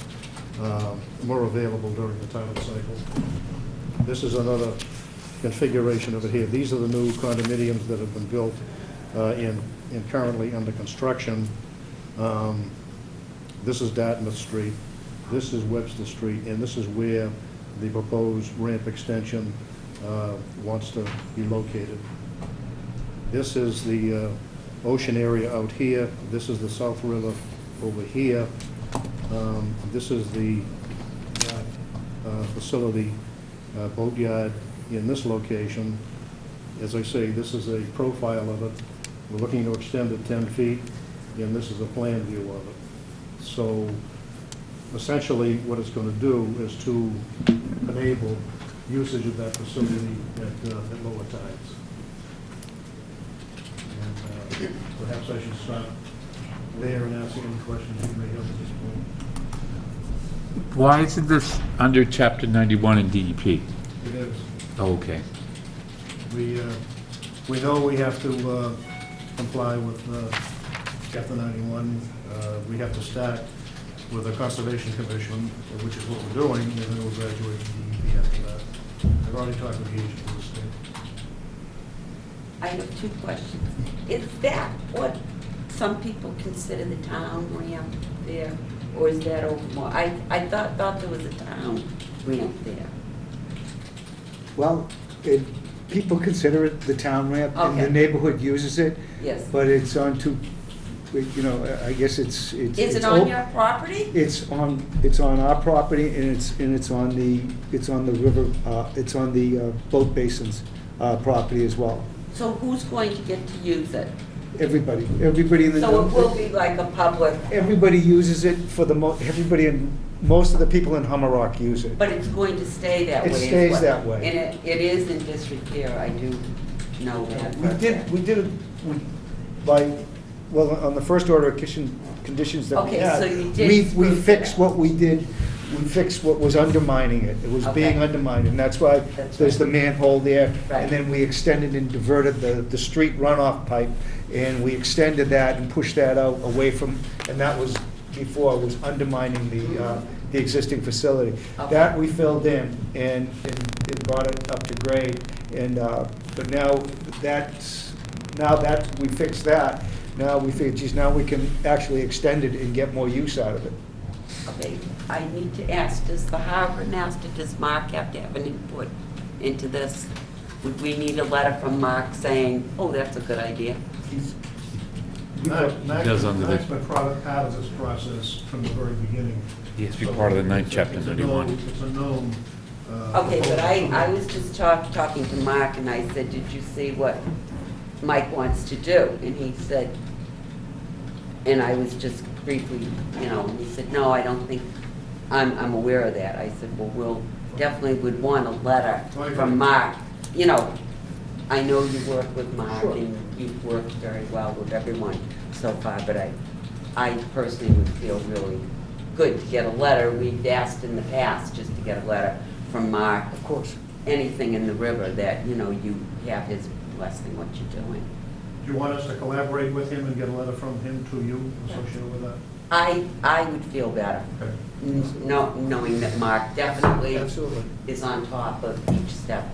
more available during the tidal cycle. This is another configuration of it here. These are the new condominiums that have been built and currently under construction. This is Dartmouth Street, this is Webster Street, and this is where the proposed ramp extension wants to be located. This is the ocean area out here. This is the South River over here. This is the facility boat yard in this location. As I say, this is a profile of it. We're looking to extend it 10 feet, and this is a plan view of it. So essentially, what it's going to do is to enable usage of that facility at lower tides. And perhaps I should stop there and answer any questions you may have at this point. Why isn't this under Chapter 91 in DEP? It is. Oh, okay. We know we have to comply with Chapter 91. We have to start with the Conservation Commission, which is what we're doing, and then we'll graduate to DEP after that. I've already talked with the agent for the state. I have 2 questions. Is that what some people consider the town ramp there, or is that over more? I thought there was a town ramp there. Well, people consider it the town ramp, and the Okay. neighborhood uses it. Yes. But it's on I guess it's. Is it on your property? It's on our property, and it's on the river, it's on the boat basins property as well. So who's going to get to use it? Everybody in the. So it will be like a public, Everybody uses it for most of the people in Hummerock use it. but it's going to stay that way. It is stays what- that way. And it is in disrepair, I do know that. We did it on the first order of conditions that we Okay, had. so you did We spruce it fixed up. what we did, we fixed what was undermining it. It was being Okay. undermined, and that's why That's there's the right. manhole there. Right. And then we extended and diverted the street runoff pipe, and we extended that and pushed that out away from, and that was before, it was undermining the existing facility. Okay. That we filled in, and it brought it up to grade, and, but now that we fixed that, now we figured, geez, now we can actually extend it and get more use out of it. Okay, I need to ask, does the harbor master, does Mark have to have an input into this? Would we need a letter from Mark saying, oh, that's a good idea? does under the- Mac's been part of this process from the very beginning. He has to be part of the Chapter It's a 91. It's a known. Okay, but I was just talking to Mark, and I said, did you see what Mike wants to do? And he said, and I was just briefly, and he said, no, I don't think, I'm aware of that. I said, well, we'll definitely would want a letter from Mark. I know you work with Mark, Sure. and you've worked very well with everyone so far, but I personally would feel really good to get a letter. We've asked in the past just to get a letter from Mark. Of course, anything in the river that, you have his blessing what you're doing. Do you want us to collaborate with him and get a letter from him to you associated with that? I would feel better, Okay. knowing that Mark definitely Absolutely. is on top of each step.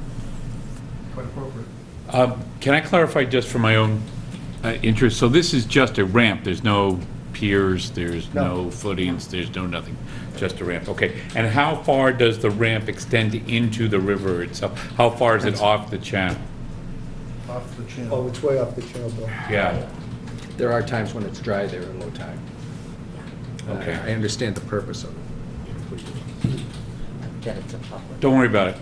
Quite appropriate. Can I clarify just for my own interest? So this is just a ramp, there's no piers, there's No. no footings, there's no nothing, just a ramp, okay. And how far does the ramp extend into the river itself? How far is it off the channel? Off the Oh, channel. it's way off the channel, Bill. Yeah, There are times when it's dry there in low tide. Okay. I understand the purpose of it. That it's a public. don't worry about it.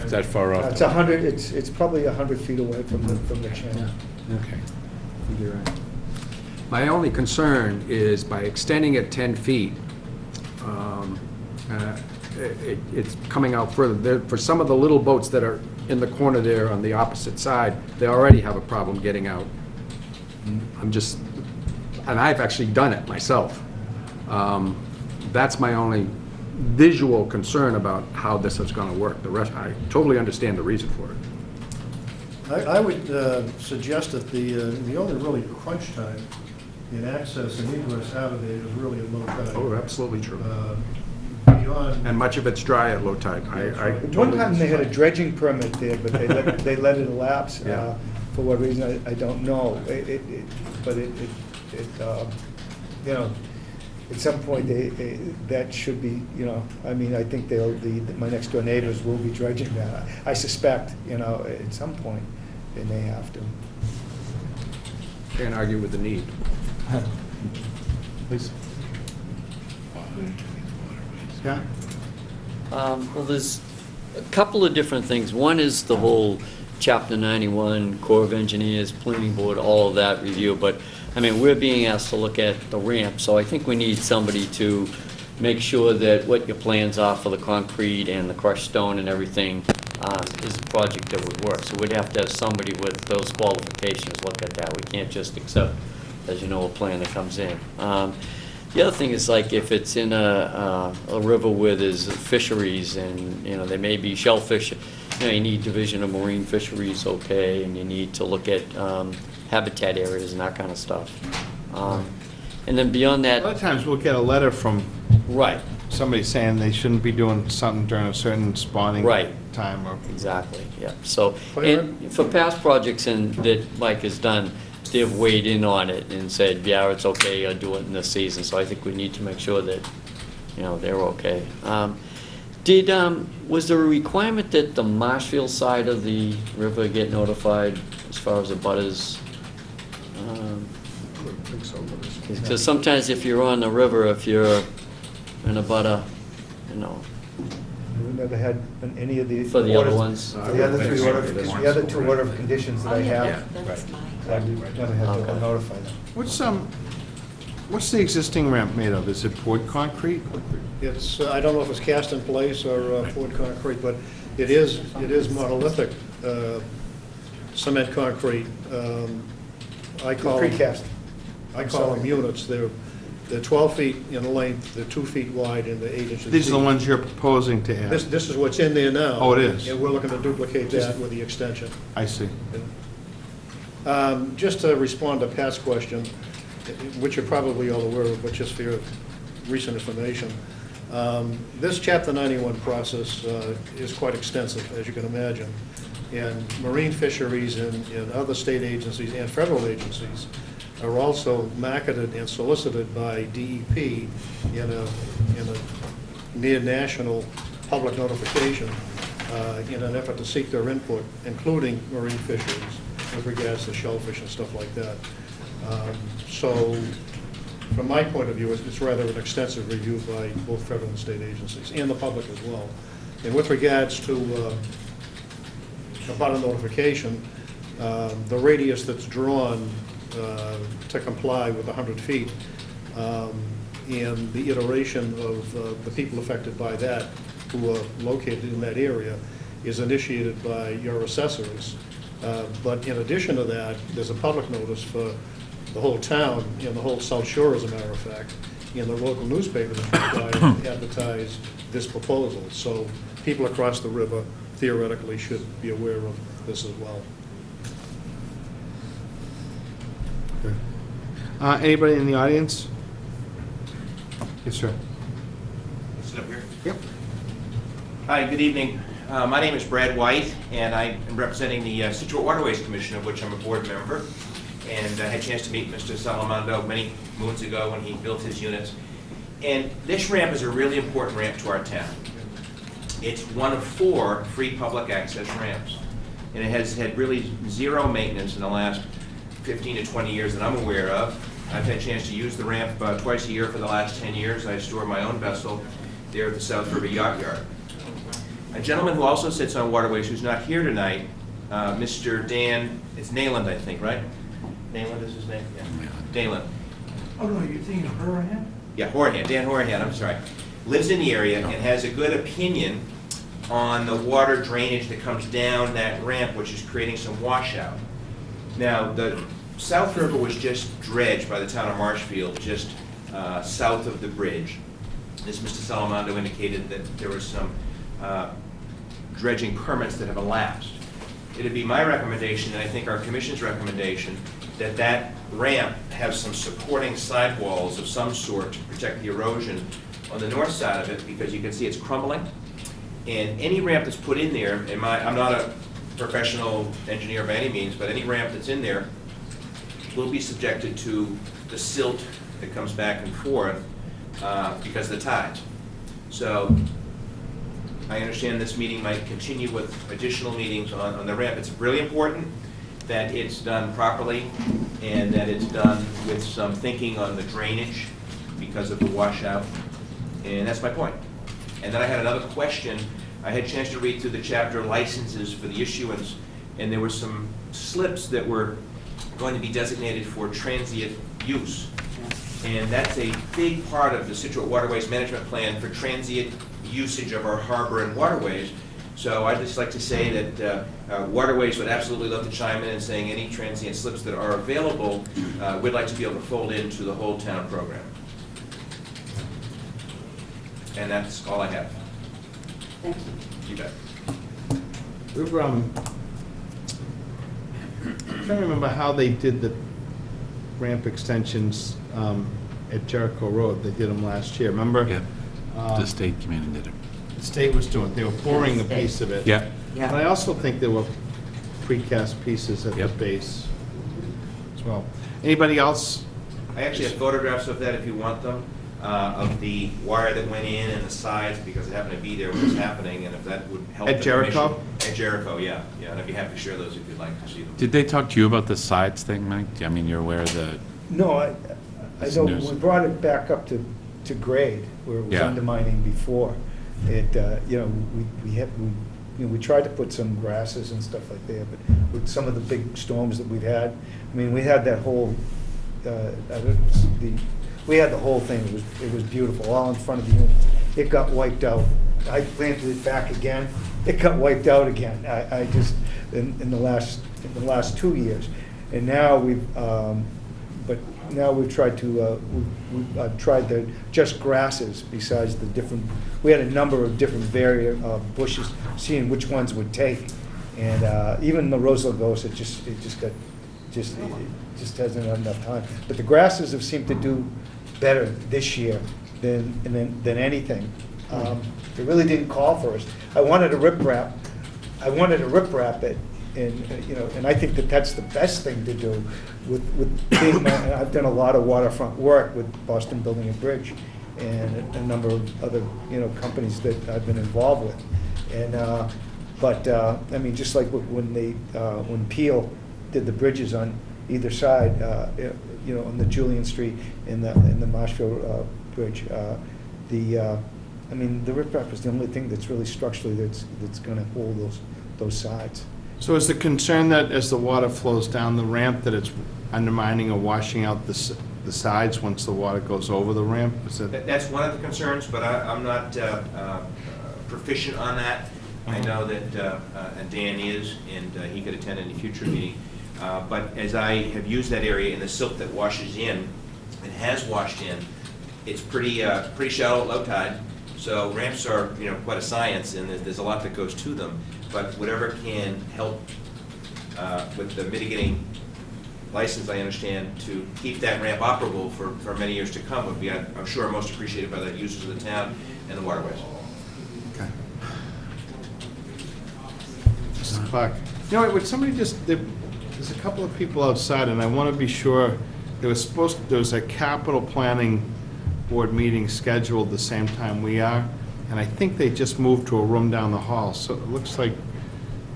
It's that far off. It's 100, it's probably 100 feet away from the channel. Okay. You're right. My only concern is by extending it 10 feet, it's coming out further. For some of the little boats that are in the corner there on the opposite side, they already have a problem getting out. And I've actually done it myself. That's my only visual concern about how this is going to work. The rest, I totally understand the reason for it. I would suggest that the only really crunch time in access and egress out of there is really at low tide. Oh, absolutely true. Beyond, And much of it's dry at low tide. I One totally- time they had a dredging permit there, but they let it elapse. Yeah. For what reason, I don't know. But you know, at some point, that should be, you know, I mean, I think my next door neighbors will be dredging that. I suspect, you know, at some point, they may have to. Can't argue with the need. Please. Yeah? Well, there's a couple of different things. One is the whole Chapter 91, Corps of Engineers, Planning Board, all of that review, but, I mean, we're being asked to look at the ramp, so I think we need somebody to make sure that what your plans are for the concrete and the crushed stone and everything is a project that would work. So we'd have to have somebody with those qualifications look at that. We can't just accept, as you know, a plan that comes in. The other thing is, like, if it's in a river where there's fisheries and, you know, there may be shellfish, you know, you need Division of Marine Fisheries, okay, and you need to look at habitat areas and that kind of stuff. And then beyond A that, lot of times we'll get a letter from right, somebody saying they shouldn't be doing something during a certain spawning Right. time or. exactly, yeah. So, and for past projects that Mike has done, they've weighed in on it and said, yeah, it's okay, I'll do it in this season. So I think we need to make sure that, you know, they're okay. Was there a requirement that the Marshfield side of the river get notified as far as the butters? I don't think so, but it's- Because sometimes if you're on the river, if you're in a butter, you know, We never had any of the. for the other orders- ones. The other three order, the other two order of conditions that I Oh, yeah, have, that's I've never had to Okay. notify them. What's the existing ramp made of? Is it poured concrete? it's, I don't know if it's cast in place or poured concrete, but it is monolithic cement concrete. I call them Precast. units. They're 12 feet in length, they're 2 feet wide, and they're 8 inches deep. These are the ones you're proposing to add? This is what's in there now. Oh, it is? And we're looking to duplicate that with the extension. I see. Just to respond to Pat's question, which you're probably all aware of, but just for your recent information, this Chapter 91 process is quite extensive, as you can imagine. And marine fisheries and other state agencies and federal agencies are also marketed and solicited by DEP in a near-national public notification in an effort to seek their input, including marine fisheries, with regards to shellfish and stuff like that. So, from my point of view, it's rather an extensive review by both federal and state agencies, and the public as well. And with regards to about a notification, the radius that's drawn to comply with 100 feet, and the iteration of the people affected by that, who are located in that area, is initiated by your assessors. But in addition to that, there's a public notice for the whole town and the whole South Shore, as a matter of fact, in the local newspapers advertise this proposal. So people across the river theoretically should be aware of this as well. Anybody in the audience? Yes, sir. Sit up here. Yep. Hi, good evening. My name is Brad White, and I am representing the Scituate Waterways Commission, of which I'm a board member. And I had a chance to meet Mr. Salamando many moons ago when he built his units. And this ramp is a really important ramp to our town. It's one of 4 free public access ramps. And it has had really zero maintenance in the last 15 to 20 years that I'm aware of. I've had a chance to use the ramp twice a year for the last 10 years. I store my own vessel there at the South River Yacht Yard. A gentleman who also sits on Waterways who's not here tonight, Mr. Dan, it's Nayland, I think, right? Nayland is his name? Yeah. Nayland. Oh, no, you're thinking of Hurahan? Yeah, Horahan, Dan Horahan, I'm sorry. Lives in the area and has a good opinion on the water drainage that comes down that ramp, which is creating some washout. Now, the South River was just dredged by the town of Marshfield, just south of the bridge. As Mr. Salamando indicated, that there was some dredging permits that have elapsed. It'd be my recommendation, and I think our commission's recommendation, that that ramp have some supporting sidewalls of some sort to protect the erosion on the north side of it, because you can see it's crumbling. And any ramp that's put in there, I'm not a professional engineer by any means, but any ramp that's in there will be subjected to the silt that comes back and forth because of the tides. So I understand this meeting might continue with additional meetings on the ramp. It's really important that it's done properly and that it's done with some thinking on the drainage because of the washout. And that's my point. And then I had another question. I had a chance to read through the chapter licenses for the issuance, and there were some slips that were going to be designated for transient use. And that's a big part of the Scituate Waterways Management Plan for transient usage of our harbor and waterways. So I'd just like to say that Waterways would absolutely love to chime in and saying any transient slips that are available, we'd like to be able to fold into the whole town program. And that's all I have. Thank you. You bet. We've, I'm trying to remember how they did the ramp extensions at Jericho Road. They did them last year, remember? Yeah, the state came in and did it. The state was doing, they were boring a piece of it. Yeah. Yeah. But I also think there were precast pieces at the Yep. base as well. Anybody else? I actually have photographs of that if you want them, of the wire that went in and the sides, because it happened to be there when it was happening, and if that would help. At the Jericho? commission- At Jericho, yeah, yeah, and I'd be happy to share those if you'd like to see them. Did they talk to you about the sides thing, Mike? I mean, you're aware of the, No, I It's know, news. we brought it back up to grade, where it was Yeah. undermining before. It, you know, we tried to put some grasses and stuff like that, but with some of the big storms that we've had, I mean, we had that whole, we had the whole thing, it was beautiful, all in front of the unit. It got wiped out. I planted it back again, it got wiped out again. I just, in the last 2 years. And now but now we've tried to, we've tried the just grasses besides the different, we had a number of different bushes, seeing which ones would take. And even the Rosa-Gosa, it just hasn't had enough time. But the grasses have seemed to do better this year than anything. It really didn't call for us. I wanted to riprap it, and you know, and I think that that's the best thing to do. With being, I've done a lot of waterfront work with Boston Building and Bridge, and a number of other companies that I've been involved with. And I mean, just like when Peel did the bridges on either side, on the Julian Street and the Marshfield Bridge, I mean, the riprap is the only thing that's really structurally that's going to hold those sides. So is the concern that as the water flows down the ramp, that it's undermining or washing out the sides once the water goes over the ramp? Is that? That's one of the concerns, but I'm not proficient on that. I know that Dan is, and he could attend any future meeting. But as I have used that area and the silt that washes in, and has washed in, it's pretty shallow at low tide. So ramps are quite a science, and there's a lot that goes to them. But whatever can help with the mitigating licensed, I understand, to keep that ramp operable for many years to come would be, I'm sure, most appreciated by the users of the town and the waterways. Okay. Mrs. Clark, you know, would somebody just, there's a couple of people outside, and I want to be sure, there was a capital planning board meeting scheduled the same time we are, and I think they just moved to a room down the hall, so it looks like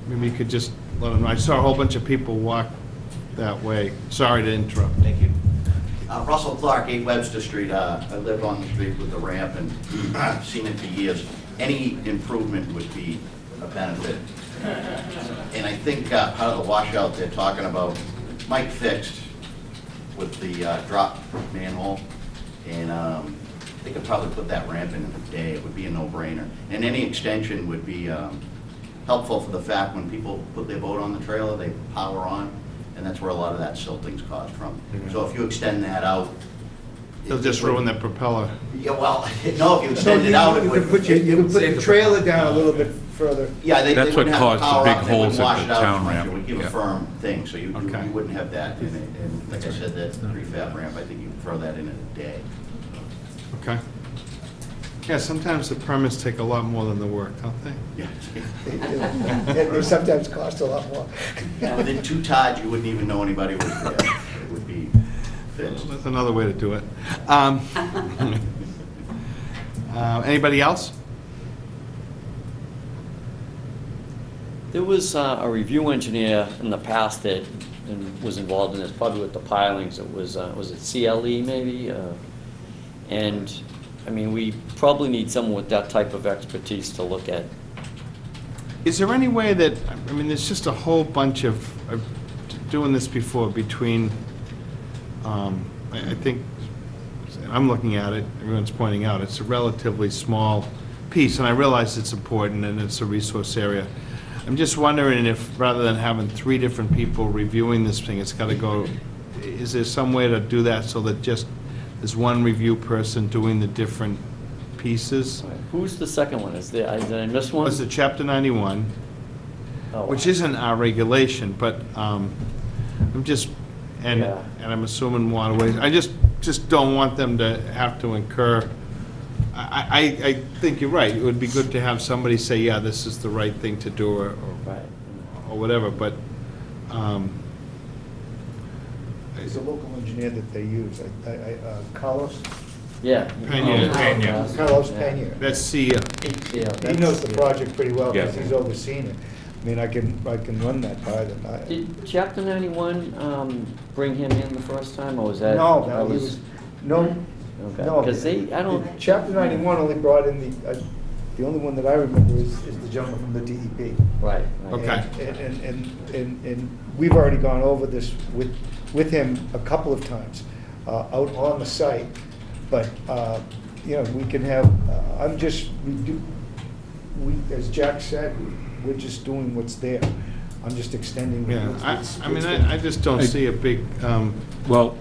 maybe you could just let them know. I saw a whole bunch of people walk that way. Sorry to interrupt. Thank you. Russell Clark, 8 Webster Street. I live on the street with the ramp, and I've seen it for years. Any improvement would be a benefit. And I think part of the washout they're talking about, Mike fixed with the drop manhole, and they could probably put that ramp in a day. It would be a no-brainer. And any extension would be helpful for the fact when people put their boat on the trailer, they power on, and that's where a lot of that silting's caused from. So if you extend that out, They'll just ruin the propeller. yeah, well, no, if you extend it out, it You would. can put the trailer down a little bit further. Yeah, they That's wouldn't what have to caused the power big up, they wouldn't holes at wash the it out town as much. ramp. It would give Yeah. a firm thing, so you Okay. wouldn't have that in it. And like I said, that prefab ramp, I think you can throw that in a day. Okay. Yeah, sometimes the permits take a lot more than the work, don't they? Yeah. They sometimes cost a lot more. Within 2 tides, you wouldn't even know anybody was there. It would be fixed. That's another way to do it. Anybody else? There was a review engineer in the past that was involved in this, probably with the pilings. It was it CLE maybe? And, I mean, we probably need someone with that type of expertise to look at. Is there any way that, I mean, there's just a whole bunch of doing this before between, I think, I'm looking at it, everyone's pointing out, it's a relatively small piece, and I realize it's important and it's a resource area. I'm just wondering if, rather than having 3 different people reviewing this thing, it's got to go, is there some way to do that so that just there's one review person doing the different pieces? Who's the second one? Did I miss one? Was the Chapter 91, Oh, which isn't our regulation, but I'm just, and Yeah. and I'm assuming waterways, I just don't want them to have to incur, I think you're right, it would be good to have somebody say, yeah, this is the right thing to do, or Right. whatever, but, It's a local engineer that they use, Carlos Yeah. Pena. Pena. Carlos Yeah. Pena. that's the, He knows the project pretty well, because Yeah. he's overseen it. I mean, I can run that by them. Did Chapter 91 bring him in the first time, or was that? No, that he was, no, Okay, no. because I don't, Chapter 91 only brought in the only one that I remember is the gentleman from the DEP. right. Okay. And we've already gone over this with him a couple of times out on the site, but, you know, we can have, as Jack said, we're just doing what's there. I'm just extending. yeah, what's I mean, there. I just don't see a big, Well,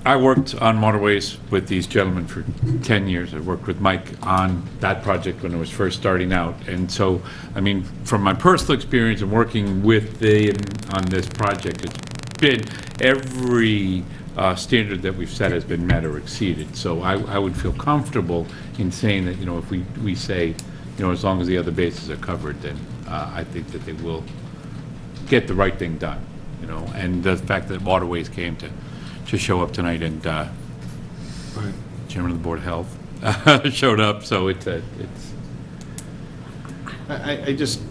I worked on motorways with these gentlemen for 10 years. I worked with Mike on that project when it was first starting out. And so, I mean, from my personal experience and working with them on this project, it's been every standard that we've set has been met or exceeded. So I would feel comfortable in saying that, you know, if we say, you know, as long as the other bases are covered, then I think that they will get the right thing done, you know. And the fact that Waterways came to show up tonight, and Chairman of the Board of Health showed up, so it's I just,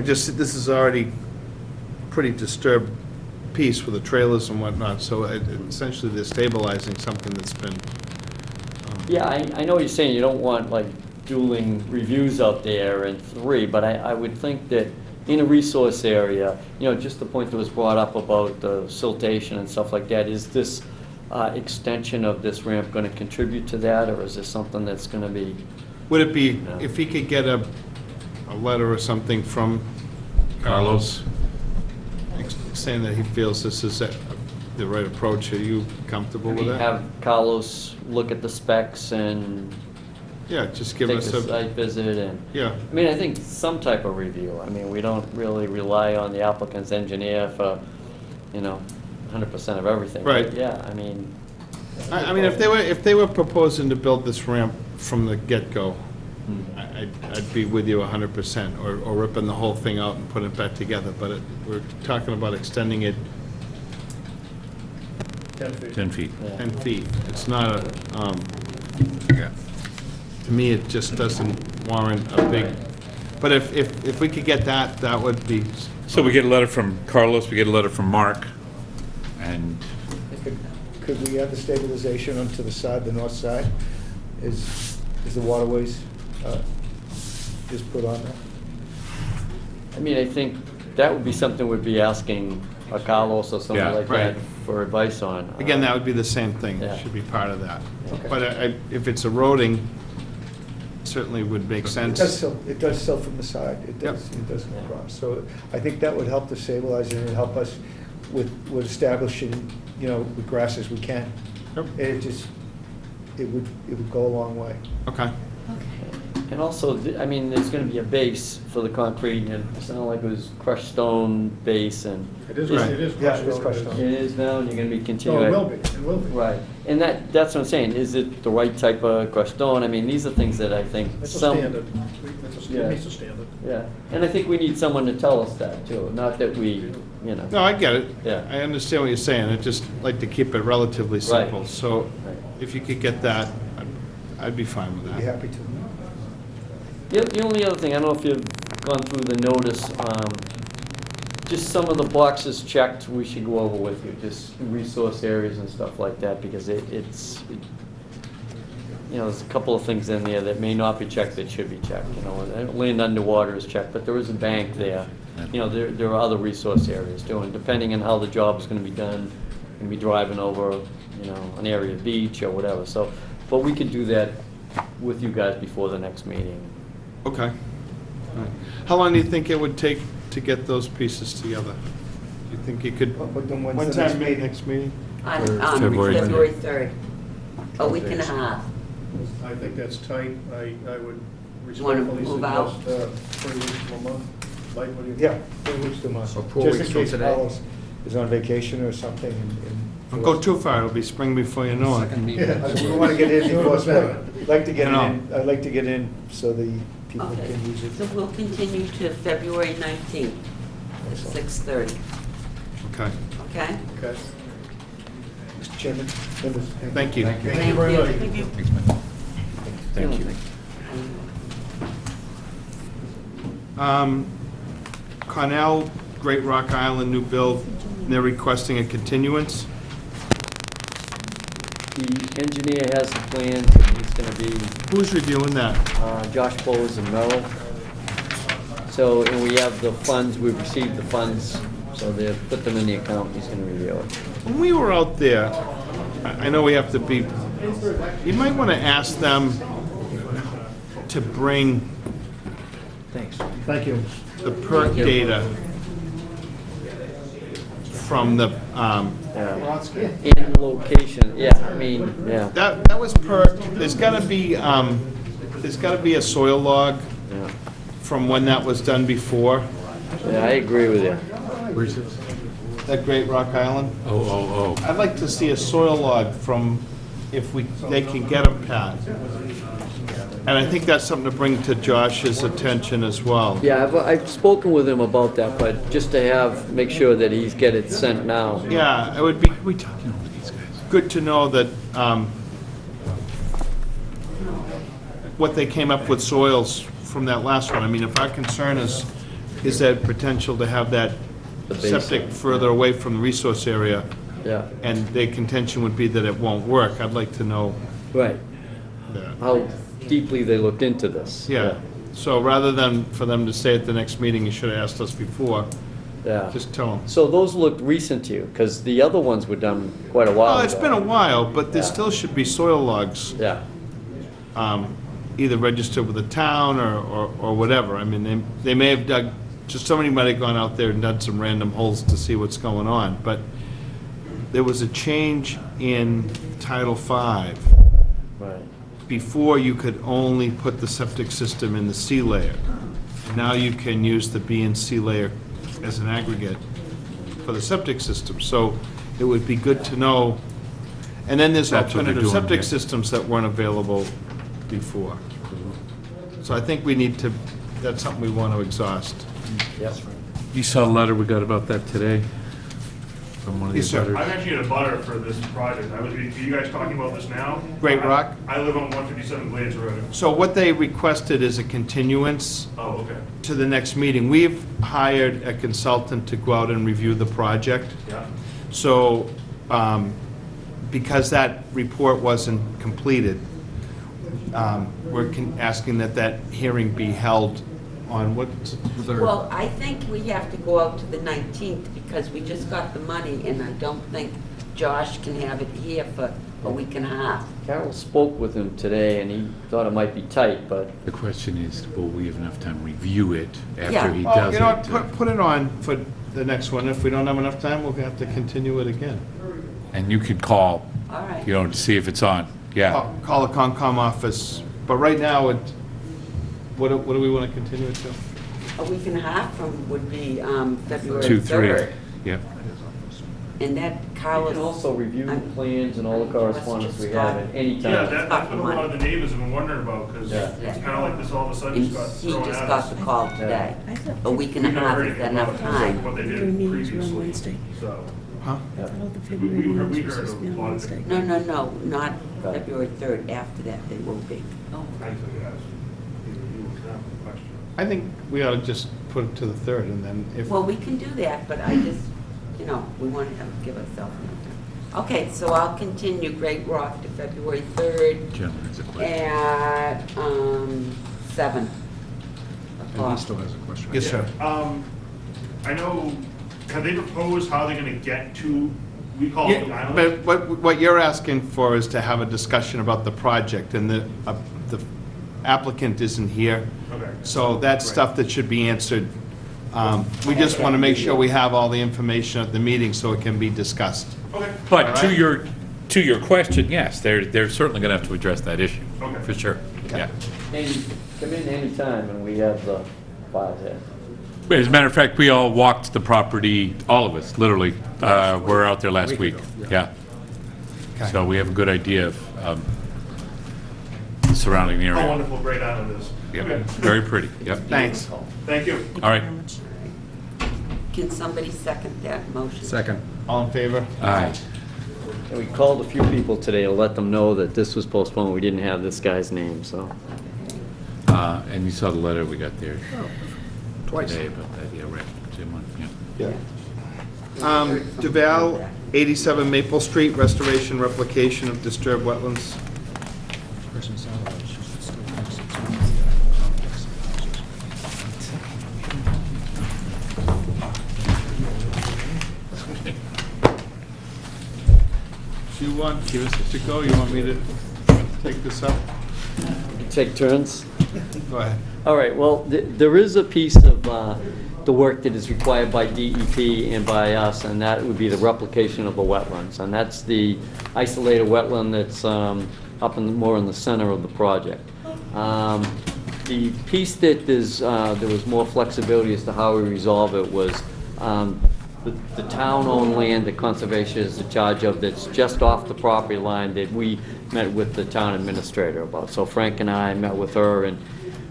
this is already pretty disturbed piece with the trailers and whatnot, so essentially they're stabilizing something that's been, Yeah, I know what you're saying, you don't want like dueling reviews out there and 3, but I would think that in a resource area, you know, just the point that was brought up about the siltation and stuff like that, is this extension of this ramp going to contribute to that, or is this something that's going to be? would it be, Yeah. if he could get a letter or something from Carlos. saying that he feels this is the right approach, are you comfortable with that? Have Carlos look at the specs and Yeah, just give take us a a, site visit and, yeah, I mean, I think some type of review. I mean, we don't really rely on the applicant's engineer for, you know, 100% of everything. Right. But yeah, I mean, I mean, if they were proposing to build this ramp from the get-go, I'd be with you 100%, or ripping the whole thing out and putting it back together, but we're talking about extending it 10 feet. 10 feet. It's not a, to me, it just doesn't warrant a big, but if we could get that, that would be. So we get a letter from Carlos, we get a letter from Mark, and Could we add the stabilization onto the side, the north side? Is the waterways just put on there? I mean, I think that would be something we'd be asking a Carlos or something Yeah, like right. that for advice on. Again, that would be the same thing, Yeah. it should be part of that. Okay. But if it's eroding, certainly would make It sense. does silt from the side, it does come Yeah. across. So I think that would help to stabilize it and help us with establishing, you know, the grass as we can. Yep. It would go a long way. Okay. And also, I mean, there's gonna be a base for the concrete, and it sounded like it was crushed stone base, and. It is, Right. it is Yeah, crushed it is stone. crushed It stone. is now, and you're gonna be No, continuing. it will be, it will be. Right, and that's what I'm saying, is it the right type of crushed stone? I mean, these are things that I think It's a some. standard. Yeah. It meets a standard. Yeah, and I think we need someone to tell us that too, not that we, you know. No, I get it. Yeah. I understand what you're saying, I'd just like to keep it relatively simple. So Right. if you could get that, I'd be fine with Be that. happy to. The only other thing, I don't know if you've gone through the notice, just some of the boxes checked, we should go over with you, just resource areas and stuff like that, because you know, there's a couple of things in there that may not be checked that should be checked, you know. Land underwater is checked, but there is a bank there. You know, there are other resource areas too, and depending on how the job is gonna be done, you're gonna be driving over, you know, an area of beach or whatever, so, but we could do that with you guys before the next meeting. Okay. All right. How long do you think it would take to get those pieces together? Do you think you could, But then when's one the time, next meeting? next meeting? On February. February 3rd, a week and a half. I think that's tight. I would Wanna respectfully move out? suggest 3 weeks to a month. Mike, what do you think? Yeah, 3 weeks to a month. So 4 Just weeks in from case today? Carlos is on vacation or something. Don't go too far, it'll be spring before you know it. We want to get in before spring. I'd like to get I know. in, I'd like to get in so the people Okay, can use it. so we'll continue to February 19th at 6:30, Okay, okay? Okay. Mr. Chairman, members. thank you. Thank you very much. Thank you. Cornell, Great Rock Island, new build, they're requesting a continuance. The engineer has the plans, and he's gonna be Who's reviewing that? Josh Bowes and Merrill. So, and we have the funds, we've received the funds, so they've put them in the account, he's gonna review it. When we were out there, I know we have to be, you might want to ask them to bring Thank you. the PERC data from the, In location, yeah, I mean, yeah. that was PERC, there's gotta be a soil log Yeah. from when that was done before, Yeah, I agree with you. where's this? at Great Rock Island. Oh. I'd like to see a soil log from, if they can get them, Pat. And I think that's something to bring to Josh's attention as well. Yeah, I've spoken with him about that, but just to make sure that he's get it sent now. Yeah, it would be good to know that, what they came up with soils from that last one. I mean, if our concern is that potential to have that The basin. septic further away from the resource area, Yeah, and their contention would be that it won't work, I'd like to know right. that. How deeply they looked into this. Yeah, so rather than for them to say at the next meeting, you should have asked us before, Yeah. just tell them. So those looked recent to you, because the other ones were done quite a while Well, ago. it's been a while, but there Yeah. still should be soil logs, Yeah, either registered with the town or whatever. I mean, they may have dug, just somebody might have gone out there and dug some random holes to see what's going on, but there was a change in Title V. right. Before, you could only put the septic system in the C layer. Now you can use the B and C layer as an aggregate for the septic system. So it would be good to know. And then there's That's what they're alternative doing, septic yeah. systems that weren't available before. So I think we need to, that's something we want to exhaust. Yep. You saw a letter we got about that today from one of Yes, these sir. letters? I'm actually in a butter for this project. Are you guys talking about this now? Great Rock? I live on 157 Glades Road. So what they requested is a continuance Oh, okay. to the next meeting. We've hired a consultant to go out and review the project. Yeah. So, because that report wasn't completed, we're asking that that hearing be held on what? Well, I think we have to go out to the 19th because we just got the money and I don't think Josh can have it here for a week and a half. Carol spoke with him today, and he thought it might be tight, but The question is, will we have enough time to review it Yeah. after he Oh, does you know it? what, put it on for the next one. If we don't have enough time, we'll have to continue it again. And you can call, All right. you know, to see if it's on. Yeah. Call the Concom office, but right now, what do we want to continue it to? A week and a half from would be February 2, 3. 3rd. Yep. And that you Carlos. can also review the plans and all the correspondence we have at any Yeah, time. that's what a lot of the neighbors have been wondering about, because Yeah. it's kind of like this all of a sudden And just got he thrown just at got us. the call today. A week and a We never half heard is anything enough about it. It's like time. what they Their did meetings were on previously, Wednesday. so. Huh? All the We February heard meetings were a supposed to be on lot of Wednesday. different. No, not February 3rd. After that, they will be. I took it as, you was not the question. I think we ought to just put it to the 3rd, and then if, Well, we can do that, but I just, we want to give ourselves enough time. Okay, so I'll continue Great Rock to February 3rd Gentlemen, it's a question. at 7 And he o'clock. still has a question. yes, sir. I know, have they proposed how they're gonna get to, we call it the Yeah, island? but what you're asking for is to have a discussion about the project, and the applicant isn't here. Okay. So that's stuff that should be answered. We just want to make sure we have all the information at the meeting so it can be discussed. Okay. But All to right. your question, yes, they're certainly going to have to address that issue, Okay. for sure. Yeah. And come in anytime, and we have the files there. As a matter of fact, we all walked the property, all of us, literally, were out there last week. Yeah. So we have a good idea of the surrounding How area. wonderful Great Island is. Yep, Okay. very pretty, yep. Thanks. Thank you. All right. Can somebody second that motion? Second. All in favor? Aye. And we called a few people today to let them know that this was postponed. We didn't have this guy's name, so. And you saw the letter we got there Twice. today about that, yeah, right, Jim, yeah. Duval, 87 Maple Street, restoration, replication of disturbed wetlands. Do you want to go? You want me to take this up? Take turns. Go ahead. All right, well, there is a piece of the work that is required by DEP and by us, and that would be the replication of the wetlands. And that's the isolated wetland that's up more in the center of the project. The piece that there was more flexibility as to how we resolve it was the town-owned land that conservation is in charge of that's just off the property line that we met with the town administrator about. So Frank and I met with her, and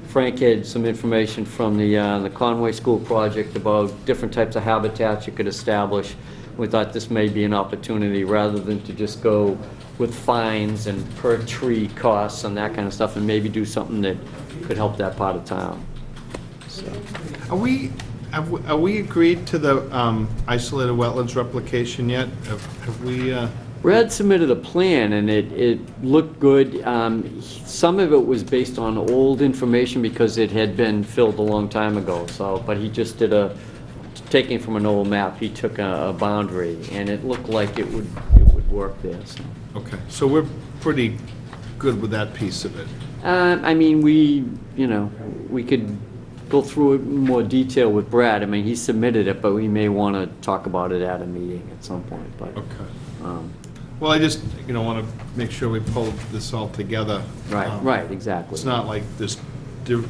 Frank had some information from the Conway School project about different types of habitats you could establish. We thought this may be an opportunity, rather than to just go with fines and per tree costs and that kind of stuff, and maybe do something that could help that part of town. So, Are we agreed to the isolated wetlands replication yet? Have we, Brad submitted a plan, and it looked good. Some of it was based on old information because it had been filled a long time ago, so, but he just did taking from an old map, he took a boundary, and it looked like it would work there, so. okay, so we're pretty good with that piece of it. I mean, we could go through it in more detail with Brad. I mean, he submitted it, but we may want to talk about it at a meeting at some point, but. Okay. Well, I just, want to make sure we pull this all together. Right, exactly. It's not like there's two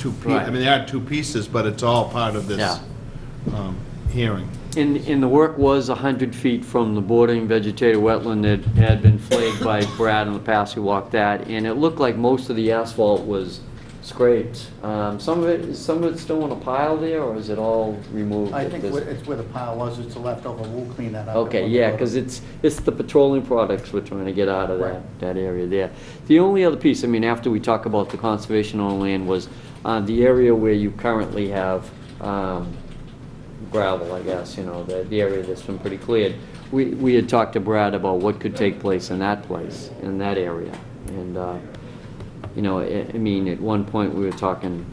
pieces. Right. I mean, there are two pieces, but it's all part of this Yeah. hearing. And the work was 100 feet from the bordering vegetated wetland that had been flagged by Brad in the past, who walked that, and it looked like most of the asphalt was scraped. Some of it's still in a pile there, or is it all removed? I at think this- it's where the pile was, it's a leftover, we'll clean that up. Okay, yeah, because it's the petroleum products we're trying to get out of that area there. The only other piece, I mean, after we talk about the conservation on land, was the area where you currently have gravel, I guess, you know, the area that's been pretty cleared. We had talked to Brad about what could take place in that place, in that area. And, you know, I mean, at one point, we were talking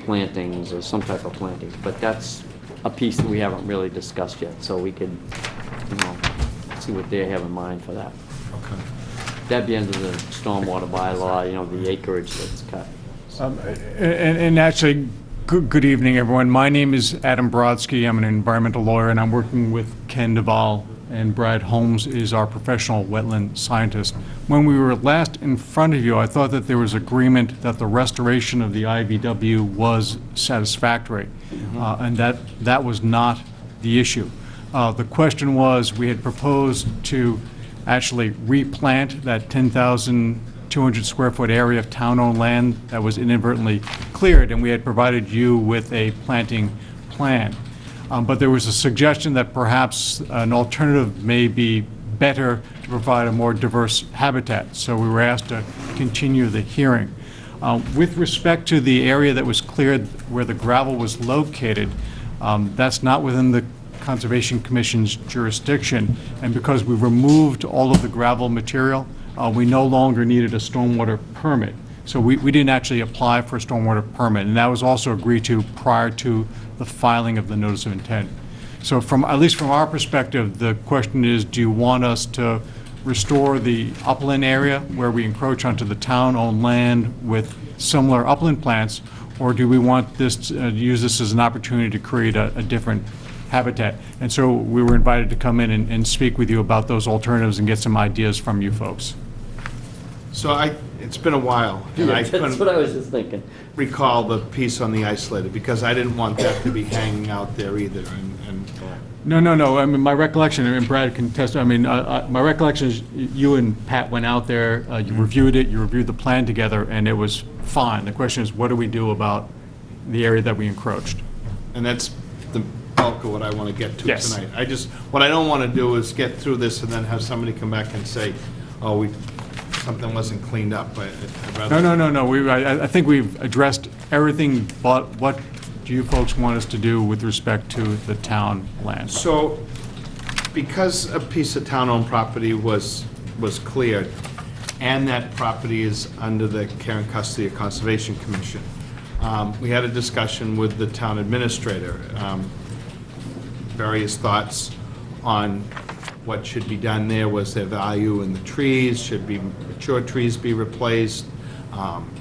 plantings or some type of plantings, but that's a piece that we haven't really discussed yet, so we could, you know, see what they have in mind for that. Okay. That'd be under the stormwater bylaw, you know, the acreage that's cut. And actually, good evening, everyone. My name is Adam Brodsky. I'm an environmental lawyer, and I'm working with Ken Duvall, and Brad Holmes is our professional wetland scientist. When we were last in front of you, I thought that there was agreement that the restoration of the IVW was satisfactory, and that was not the issue. The question was, we had proposed to actually replant that 10,200 square foot area of town-owned land that was inadvertently cleared, and we had provided you with a planting plan. But there was a suggestion that perhaps an alternative may be better to provide a more diverse habitat. So we were asked to continue the hearing. With respect to the area that was cleared where the gravel was located, that's not within the Conservation Commission's jurisdiction. And because we removed all of the gravel material, we no longer needed a stormwater permit. So we didn't actually apply for a stormwater permit, and that was also agreed to prior to the filing of the notice of intent. So at least from our perspective, the question is, do you want us to restore the upland area where we encroach onto the town-owned land with similar upland plants, or do we want this to use this as an opportunity to create a different habitat? And so we were invited to come in and speak with you about those alternatives and get some ideas from you folks. So it's been a while, and Yeah, I that's couldn't what I was just thinking. recall the piece on the isolated, because I didn't want that to be hanging out there either, and No. I mean, my recollection, and Brad can test, I mean, my recollection is you and Pat went out there, you reviewed it, you reviewed the plan together, and it was fine. The question is, what do we do about the area that we encroached? and that's the bulk of what I want to get to Yes. tonight. What I don't want to do is get through this and then have somebody come back and say, oh, something wasn't cleaned up. I'd rather- No. I think we've addressed everything, but what do you folks want us to do with respect to the town land? So, because a piece of town-owned property was cleared, and that property is under the care and custody of Conservation Commission, we had a discussion with the town administrator, various thoughts on what should be done there. Was there value in the trees? Should mature trees be replaced?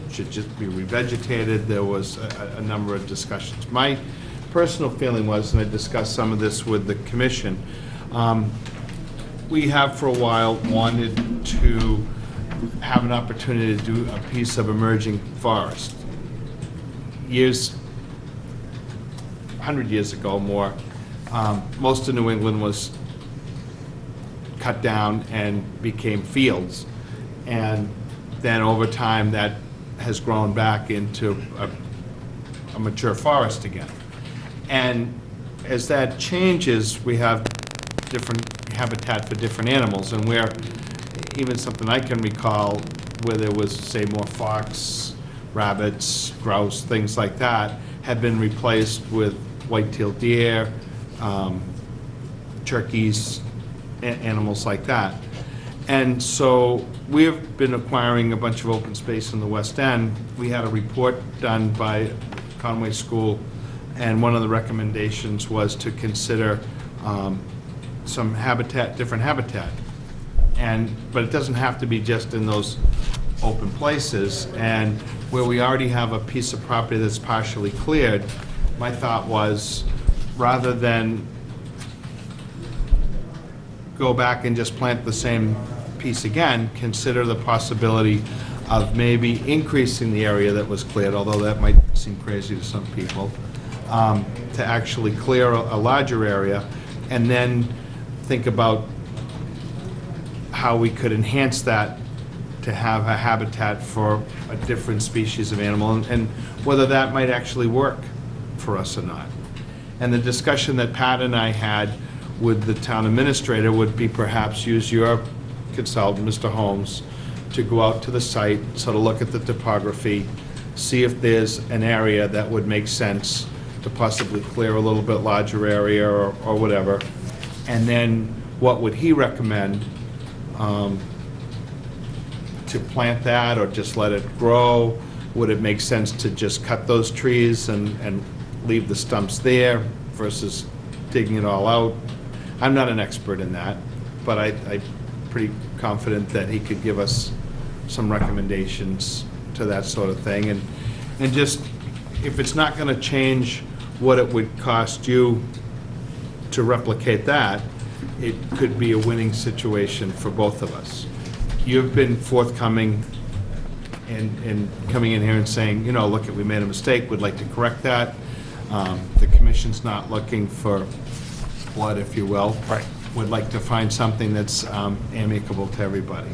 Should just be revegetated? There was a number of discussions. My personal feeling was, and I discussed some of this with the commission, we have for a while wanted to have an opportunity to do a piece of emerging forest. 100 years ago more, most of New England was cut down and became fields. And then over time, that has grown back into a mature forest again. And as that changes, we have different habitat for different animals, and where, even something I can recall, where there was, say, more fox, rabbits, grouse, things like that, had been replaced with white-tailed deer, turkeys, animals like that. And so we've been acquiring a bunch of open space in the West End. We had a report done by Conway School, and one of the recommendations was to consider some habitat, different habitat. But it doesn't have to be just in those open places. And where we already have a piece of property that's partially cleared, my thought was, rather than go back and just plant the same piece again, consider the possibility of maybe increasing the area that was cleared, although that might seem crazy to some people, to actually clear a larger area and then think about how we could enhance that to have a habitat for a different species of animal, and whether that might actually work for us or not. And the discussion that Pat and I had with the town administrator would be perhaps use your consultant, Mr. Holmes, to go out to the site, sort of look at the topography, see if there's an area that would make sense to possibly clear a little bit larger area or whatever. And then what would he recommend to plant that or just let it grow? Would it make sense to just cut those trees and leave the stumps there versus digging it all out? I'm not an expert in that, but I'm pretty confident that he could give us some recommendations to that sort of thing. And just, if it's not going to change what it would cost you to replicate that, it could be a winning situation for both of us. You've been forthcoming in coming in here and saying, you know, look, we made a mistake, we'd like to correct that. The commission's not looking for blood, if you will. Right. Would like to find something that's amicable to everybody.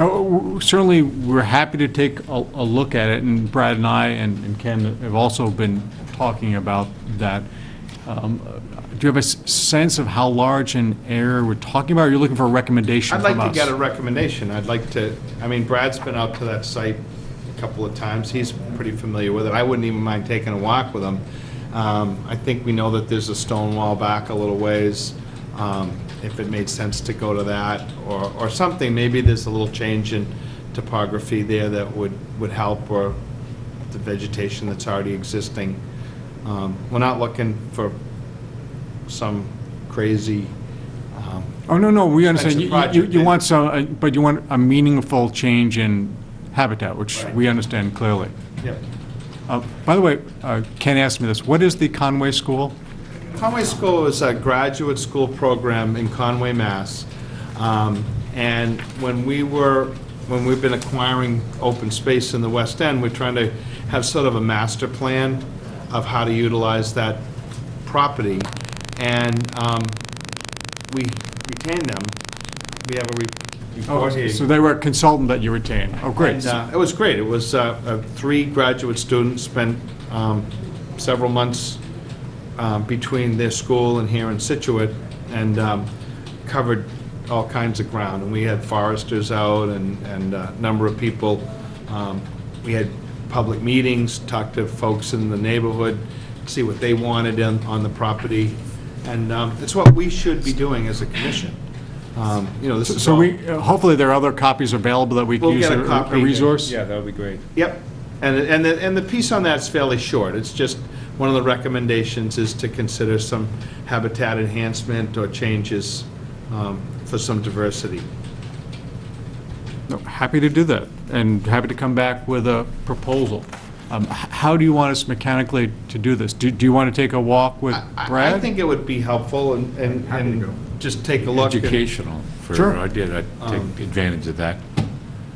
Oh, certainly, we're happy to take a look at it, and Brad and I and Ken have also been talking about that. Do you have a sense of how large an area we're talking about, or you're looking for a recommendation I'd from us? like to get a recommendation. I'd like to, I mean, Brad's been out to that site a couple of times. He's pretty familiar with it. I wouldn't even mind taking a walk with him. I think we know that there's a stone wall back a little ways. If it made sense to go to that or something, maybe there's a little change in topography there that would help, or the vegetation that's already existing. We're not looking for some crazy Oh, no, we understand. expensive You project. want some, but you want a meaningful change in habitat, which Right. we understand clearly. Yep. By the way, Ken asked me this, what is the Conway School? Conway School is a graduate school program in Conway, Mass. And when we've been acquiring open space in the West End, we're trying to have sort of a master plan of how to utilize that property. And we retain them. We have a report here. So they were a consultant that you retained. Oh, great. And, it was great. It was 3 graduate students spent several months between their school and here in Scituate, and covered all kinds of ground. And we had foresters out and a number of people. We had public meetings, talked to folks in the neighborhood, see what they wanted on the property. And it's what we should be doing as a commission. You know, this is So all- hopefully there are other copies available that we can We'll use get a a copy. resource? Yeah, that would be great. Yep. And the piece on that's fairly short. It's just, one of the recommendations is to consider some habitat enhancement or changes for some diversity. No, happy to do that, and happy to come back with a proposal. How do you want us mechanically to do this? Do you want to take a walk with Brad? I think it would be helpful and just take a look. and- Educational. Sure. I'd take advantage of that.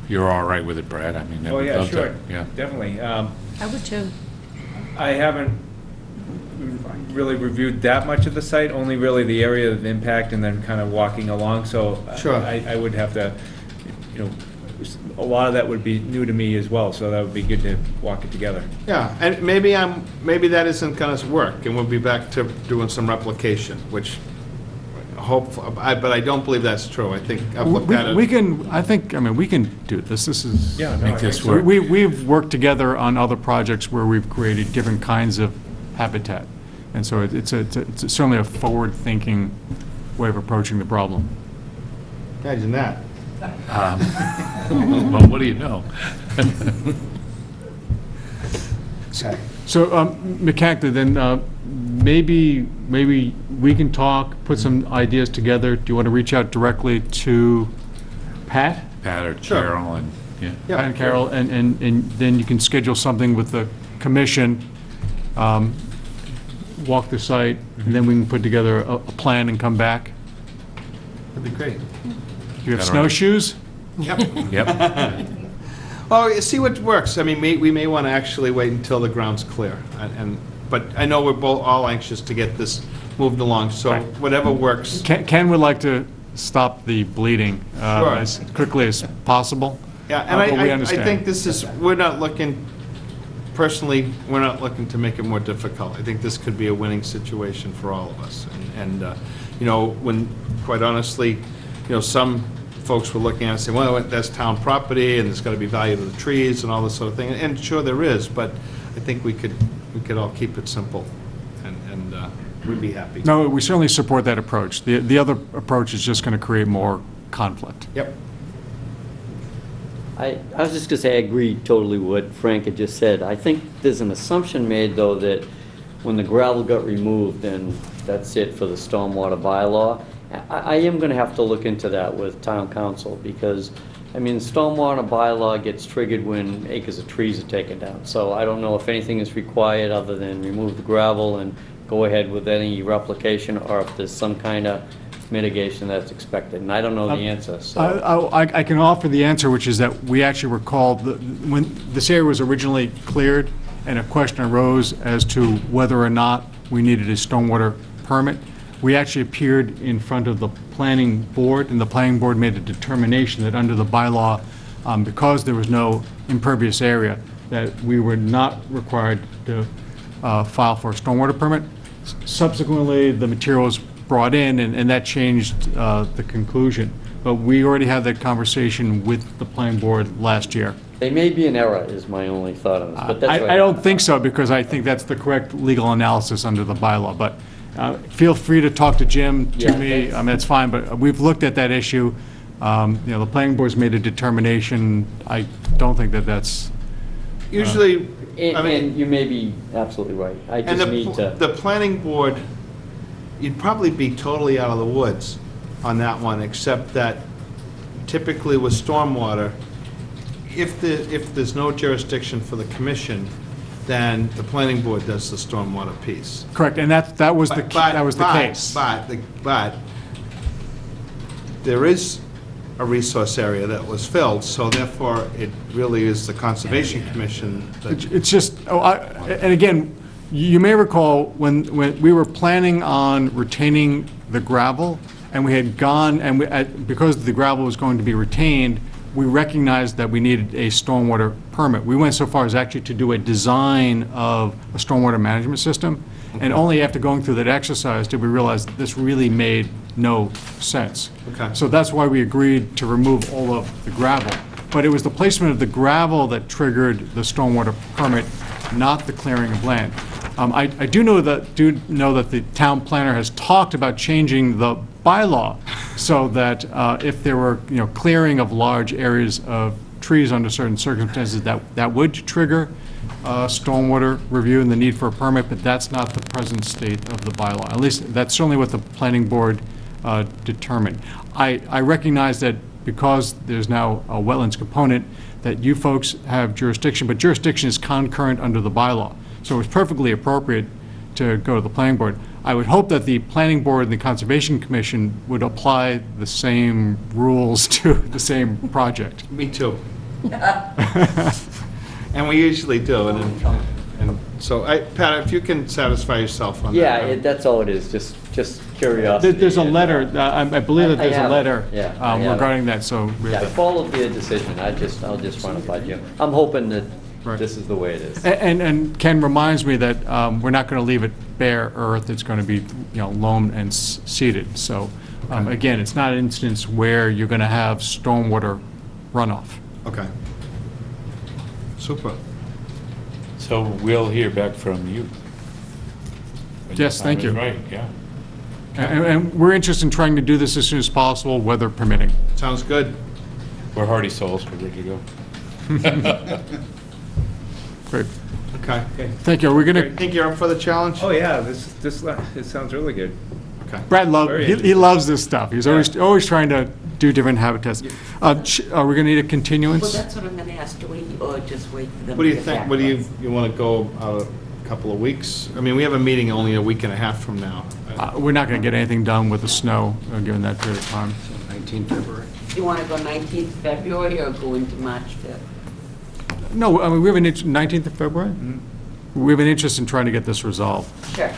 You're all right with it, Brad? I mean, I Oh, would yeah, love to- sure. Yeah. Definitely. I would too. I haven't really reviewed that much of the site, only really the area of impact and then kind of walking along, so Sure. I would have to, you know, a lot of that would be new to me as well, so that would be good to walk it together. Yeah, and maybe that isn't gonna work, and we'll be back to doing some replication, which but I don't believe that's true. I think I've looked at it. We can, I mean, we can do this. This is. Yeah, no, Make I this think so. work. We've worked together on other projects where we've created different kinds of habitat. And so it's certainly a forward-thinking way of approaching the problem. Imagine that. Well, what do you know? Okay. So mechanically, then, maybe we can talk, put some ideas together. Do you want to reach out directly to Pat? Pat or Sure. Carol and, yeah. Yeah. Pat and Carol, and then you can schedule something with the commission, walk the site, and then we can put together a plan and come back. That'd be great. You have Got it. snowshoes? Yep. Yep. Well, see what works. I mean, we may want to actually wait until the ground's clear. But I know we're both all anxious to get this moved along, so Right. whatever works. Ken would like to stop the bleeding Sure. as quickly as possible. Yeah, and but we I understand. think this is, we're not looking, personally, we're not looking to make it more difficult. I think this could be a winning situation for all of us. And you know, when, quite honestly, you know, some folks were looking at it and saying, well, that's town property, and there's got to be value to the trees and all this sort of thing. And sure, there is, but I think we could all keep it simple, and we'd be happy. No, we certainly support that approach. The other approach is just going to create more conflict. Yep. I was just going to say, I agree totally with what Frank had just said. I think there's an assumption made, though, that when the gravel got removed, then that's it for the stormwater bylaw. I am going to have to look into that with town council, because, I mean, stormwater bylaw gets triggered when acres of trees are taken down. So I don't know if anything is required other than remove the gravel and go ahead with any replication, or if there's some kind of mitigation that's expected, and I don't know the answer, so. I can offer the answer, which is that we actually were called, when this area was originally cleared, and a question arose as to whether or not we needed a stormwater permit, we actually appeared in front of the planning board, and the planning board made a determination that under the bylaw, because there was no impervious area, that we were not required to file for a stormwater permit. Subsequently, the material was brought in, and that changed the conclusion. But we already had that conversation with the planning board last year. They may be an error, is my only thought on this, but that's right. I don't think so, because I think that's the correct legal analysis under the bylaw. But feel free to talk to Jim, to Yeah, me, I mean, it's fine, but we've looked at that issue. You know, the planning board's made a determination. I don't think that that's... Usually, I And mean, you may be absolutely right. I and just need to. the planning board, you'd probably be totally out of the woods on that one, except that typically with stormwater, if there's no jurisdiction for the commission, then the planning board does the stormwater piece. Correct, and that was the case. But there is a resource area that was filled, so therefore it really is the Conservation Commission that... It's just, and again, you may recall when we were planning on retaining the gravel, and we had gone, and because the gravel was going to be retained, we recognized that we needed a stormwater permit. We went so far as actually to do a design of a stormwater management system, and only after going through that exercise did we realize that this really made no sense. Okay. So that's why we agreed to remove all of the gravel. But it was the placement of the gravel that triggered the stormwater permit, not the clearing of land. I do know that the town planner has talked about changing the bylaw so that if there were, you know, clearing of large areas of trees under certain circumstances, that would trigger stormwater review and the need for a permit, but that's not the present state of the bylaw. At least that's certainly what the planning board determined. I recognize that because there's now a wetlands component, that you folks have jurisdiction, but jurisdiction is concurrent under the bylaw. So it's perfectly appropriate to go to the planning board. I would hope that the planning board and the Conservation Commission would apply the same rules to the same project. Me too. And we usually do, and so, Pat, if you can satisfy yourself on that. Yeah, that's all it is, just curiosity. There's a letter, I believe that there's a letter Yeah, I have it. regarding that, so. Yeah, I followed their decision, I'll just run it by Jim. I'm hoping that Right. this is the way it is. And Ken reminds me that we're not going to leave it bare earth, it's going to be, you know, loam and seeded. So, again, it's not an instance where you're going to have stormwater runoff. Okay. Super. So we'll hear back from you. When Yes, the thank time is you. Right, yeah. And we're interested in trying to do this as soon as possible, weather permitting. Sounds good. We're hardy souls, we're ready to go. Great. Okay. Thank you. Are we going to, Think you're up for the challenge? Oh, yeah, it sounds really good. Okay. Brad Very he loves this stuff. He's always trying to do different habitats. Are we going to need a Well, continuance? that's what I'm gonna ask, do we, or just wait for them What do to you get think? back What do to us? you want to go out a couple of weeks? I mean, we have a meeting only a week and a half from now. We're not going to get anything done with the snow, given that period of time. 19 February. You wanna go 19th February or go into March 5th? No, I mean, we have an 19th of February? We have an interest in trying to get this resolved. Sure.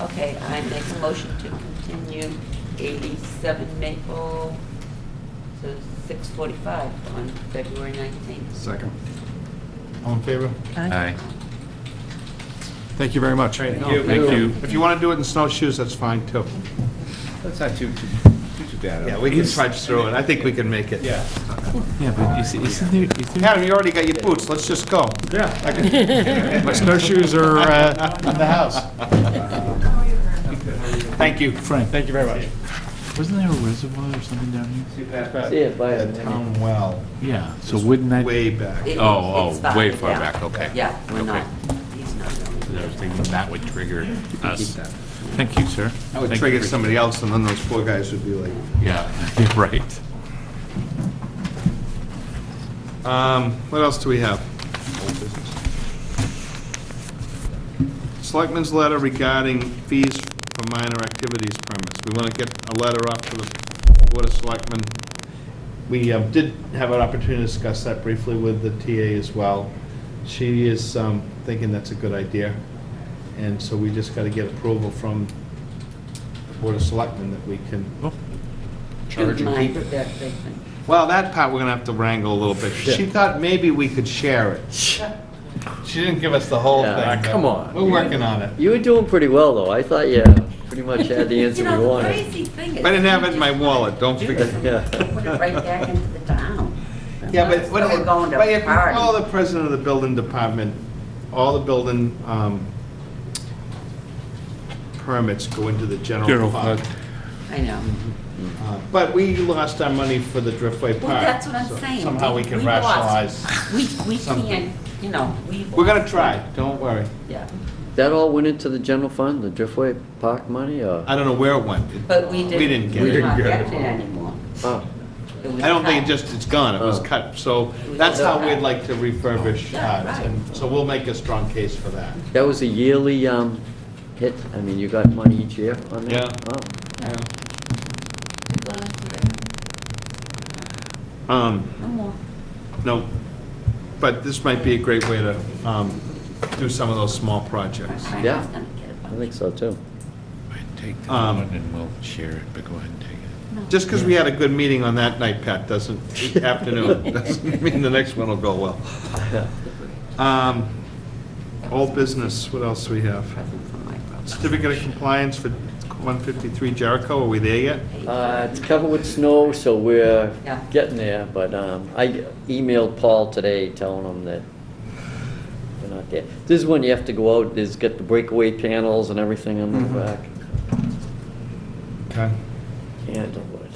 Okay, I make a motion to continue 87 Maple to 6:45 on February 19th. Second. All in favor? Aye. Thank you very much. Thank you. If you want to do it in snowshoes, that's fine, too. That's not too bad. Yeah, we can trudge through it. I think we can make it. Yeah. Yeah, but isn't there, Adam, you already got your boots. Let's just go. Yeah. My snowshoes are in the house. Thank you. Frank, thank you very much. wasn't there a reservoir or something down here? See it by The town well. Yeah, so wouldn't that? Way back. It's Oh, way farther far down. back, okay. Yeah, we're Okay. not, he's not really. I was thinking that would trigger us. Thank you, sir. I would Thank trigger you for- somebody else, and then those poor guys would be like, Yeah, right. what else do we have? Selectmen's letter regarding fees for minor activities permits. We want to get a letter off to the Board of Selectmen. We did have an opportunity to discuss that briefly with the TA as well. She is thinking that's a good idea. And so we just got to get approval from the Board of Selectmen that we can charge Good and mind keep it. that big thing. Well, that part we're gonna have to wrangle a little bit. She thought maybe we could share it. She didn't give us the whole Yeah, thing. but come on. We're working on it. You were doing pretty well, though. I thought you pretty much had the answer You we know, the wanted. crazy thing is. I didn't have it in my wallet, don't forget. Yeah. Put it right back into the town. Yeah, but So we're going to but if you party. call the president of the building department, all the building permits go into the general General fund. fund. I know. But we lost our money for the Driftway Park. Well, that's what I'm so saying. Somehow we can We lost. rationalize. We something. can't, you know, we. We're gonna lost. try, don't worry. Yeah, That all went into the general fund, the Driftway Park money, or? I don't know where it went. but we didn't. We didn't get it. We're not getting it anymore. Oh, It was I don't think cut. it's gone, it was Oh. cut, so was that's how cut. we'd like to refurbish Yeah, ours, right. and so we'll make a strong case for that. that was a yearly hit? I mean, you got money each year on that? Yeah. Oh. Yeah. No more. No, but this might be a great way to do some of those small projects. My Yeah. wife's gonna get a I think so, too. Take the Um, one and we'll share it, but go ahead and take it. Just because we had a good meeting on that night, Pat, afternoon, doesn't mean the next one will go well. Old business, what else do we have? present from my brother. Certificate of compliance for 153 Jericho, are we there yet? It's covered with snow, so we're Yeah. getting there, but I emailed Paul today telling him that we're not there. This is when you have to go out, there's got the breakaway panels and everything on the back. Okay. Candlewood.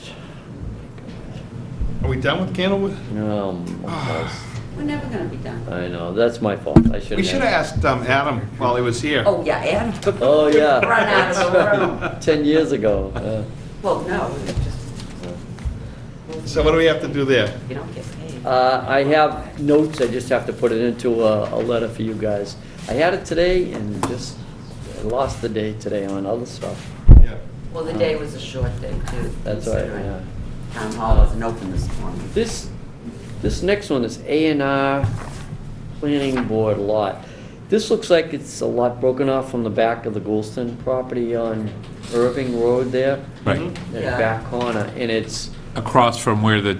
Are we done with Candlewood? We're never gonna be done. I know, that's my fault, I shouldn't have. We should have asked Adam while he was here. Oh, yeah, Adam. Oh, yeah. Run out of the room. 10 years ago. Well, no, it was just, So what do we have to do there? you don't get paid. I have notes, I just have to put it into a letter for you guys. I had it today and just I lost the day today on other stuff. Yeah. Well, the day was a short day, too. That's right, considering yeah. Town hall wasn't open this morning. This next one is A&R Planning Board lot. This looks like it's a lot broken off from the back of the Goulston property on Irving Road there. Right. That Yeah. back corner, and it's Across from where the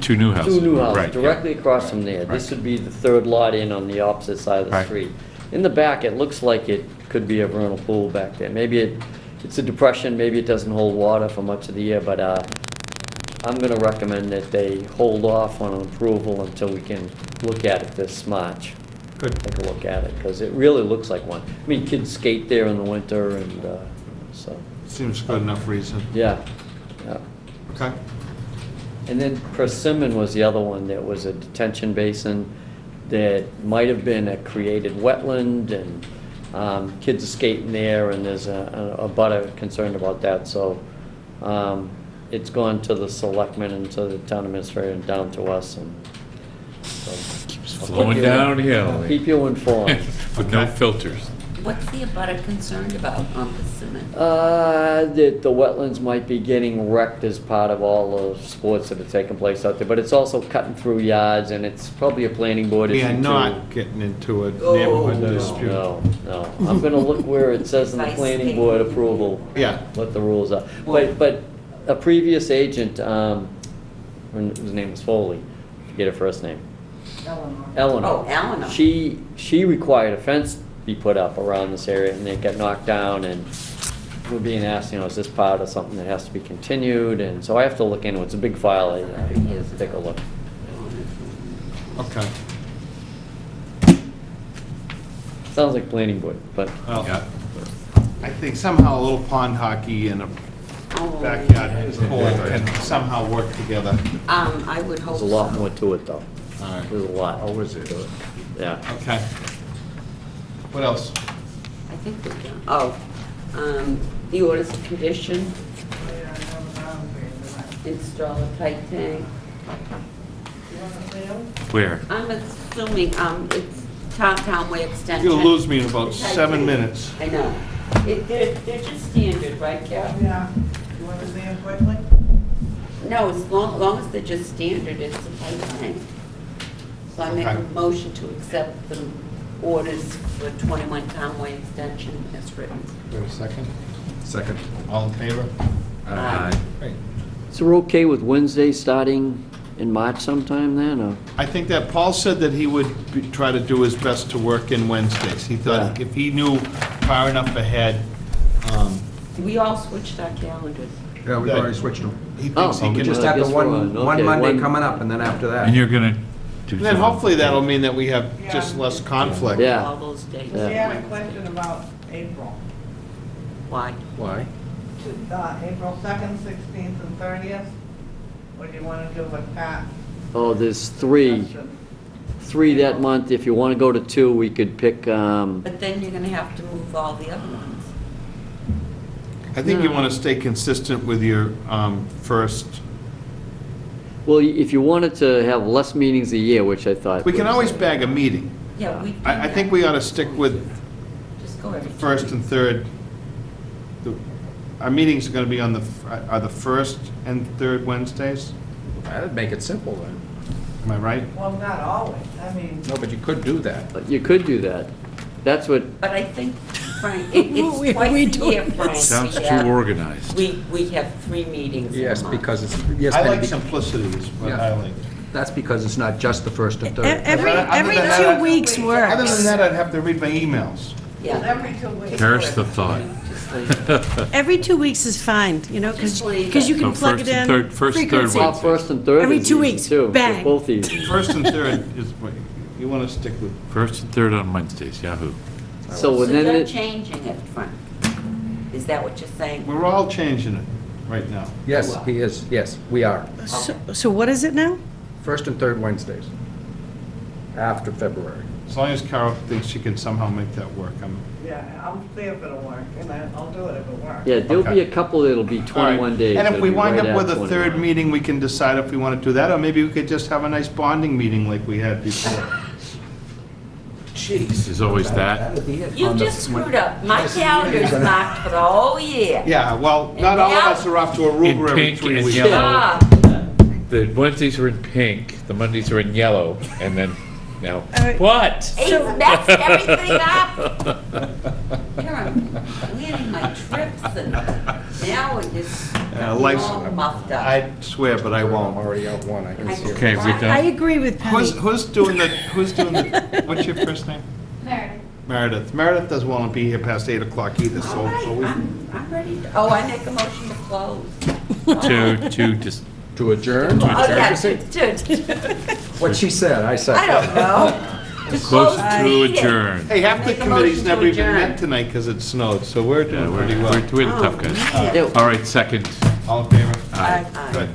two new houses. two new houses, Right, yeah. directly across from there. This would be the third lot in on the opposite side of the Right. street. In the back, it looks like it could be a vernal pool back there. Maybe it's a depression, maybe it doesn't hold water for much of the year, but I'm gonna recommend that they hold off on approval until we can look at it this March. Good. Take a look at it, because it really looks like one. I mean, kids skate there in the winter, and so, Seems good enough reason. yeah, yeah. Okay. And then Persimmon was the other one, that was a detention basin that might have been a created wetland, and kids are skating there, and there's a butter concerned about that, so it's gone to the selectmen and to the town administrator and down to us, and so. Keeps I'll flowing keep you- downhill. Keep you informed. With no filters. What's the abutter concerned about on Persimmon? That the wetlands might be getting wrecked as part of all the sports that are taking place out there, but it's also cutting through yards, and it's probably a planning board issue We too. are not getting into a Oh, neighborhood no. dispute. No. I'm gonna look where it says in the Nice planning thing. board approval. Yeah. What the rules are. Well- But a previous agent, his name was Foley, forget her first name. Eleanor. Oh, Eleanor. She required a fence be put up around this area, and it got knocked down, and we're being asked, is this part of something that has to be continued? And so I have to look into it. It's a big file. I have to take a look. Okay. Sounds like planning board, but Well, Yeah. I think somehow a little pond hockey and a backyard court can somehow work together. I would hope there's a lot so. more to it, though. All right. There's a lot. Oh, is it? Yeah. Okay. What else? I think we're done. Oh, the orders of condition, install a tight tank. Where? I'm assuming, it's Town Way Extension. You'll lose me in about The tight 7 tank. minutes. I know. They're just standard, right, Carol? Yeah. You want to see them quickly? No, as long as they're just standard, it's a tight tank. So I make a Okay. motion to accept the orders for 21 Town Way Extension as written. Wait a second. Second. All in favor? Aye. Great. So we're okay with Wednesday starting in March sometime then, or? I think that Paul said that he would try to do his best to work in Wednesdays. He thought if he knew far enough ahead, We all switched our calendars. Yeah, we've already switched them. he thinks he Oh, can. we Just I have the guess we're one on. Okay, Monday one- coming up, and then after that. And you're gonna do And then some- hopefully that'll mean that we have just less conflict. Yeah. All those dates. Yeah. We have a question about April. Why? Why? April 2nd, 16th, and 30th? What do you want to do with Pat? Oh, there's three that month. If you want to go to two, we could pick, But then you're gonna have to move all the other ones. I think you want to stay consistent with your first, well, if you wanted to have less meetings a year, which I thought. we can was- always bag a meeting. Yeah, we. I think we ought to stick with Just go every 2 first weeks. and third. Our meetings are going to be on are the first and third Wednesdays? That'd make it simple then. Am I right? Well, not always. I mean, No, but you could do that. But you could do that. That's what, But I think, Frank, it's We- twice we a do year, this. Frank. Sounds We too have- organized. We have 3 meetings in a Yes, month. because it's, yes, I but like simplicity is what Yeah. I like. that's because it's not just the first and third. Every Other than that, 2 weeks Other works. than that, I'd have to read my emails. Yeah. every 2 weeks. Perish the thought. Just leave it. Every 2 weeks is fine, because Just leave you it. can So plug first it and in. third- first and third frequency. well, first and third Every is 2 easy, weeks, too. They're bang. both easy. First and third is, what you want to stick with. First and third on Wednesdays, Yahoo. So So then you're it, changing it, Frank? Is that what you're saying? We're all changing it right now. Yes, he is, yes, we are. So what is it now? First and third Wednesdays, after February. As long as Carol thinks she can somehow make that work, Yeah, I'll see if it'll work, and I'll do it if it works. yeah, there'll be Okay. a couple that'll be All right. 21 days. And if It'll we be wind right up with at a third 21. meeting, we can decide if we want to do that, or maybe we could just have a nice bonding meeting like we had before. Jeez. There's always that. You just screwed up. My calendar's marked for the whole year. Yeah, well, not all of us are off to In Aruba every pink 3 and weeks. yellow. Ah, The Wednesdays are in pink, the Mondays are in yellow, and then, now, right. what? he's messed everything up. Here I'm planning my trips, and now we're just life's- all muffed up. I swear, but I I'm won't. already out one, I can see it. Okay, we I done? agree with Penny. Who's doing the, what's your first name? Meredith. Meredith doesn't want to be here past 8 o'clock either, All right, so we, I'm ready. I make a motion to close. To just, To adjourn? Oh, yeah, What she said, I said. I don't know. close the to meeting. adjourn. hey, half the Make a committee's motion never to even adjourn. met tonight because it snowed, so we're Yeah, doing we're pretty well. the tough guys. Oh, man. Yeah. All right, second. All in favor? Aye. Good.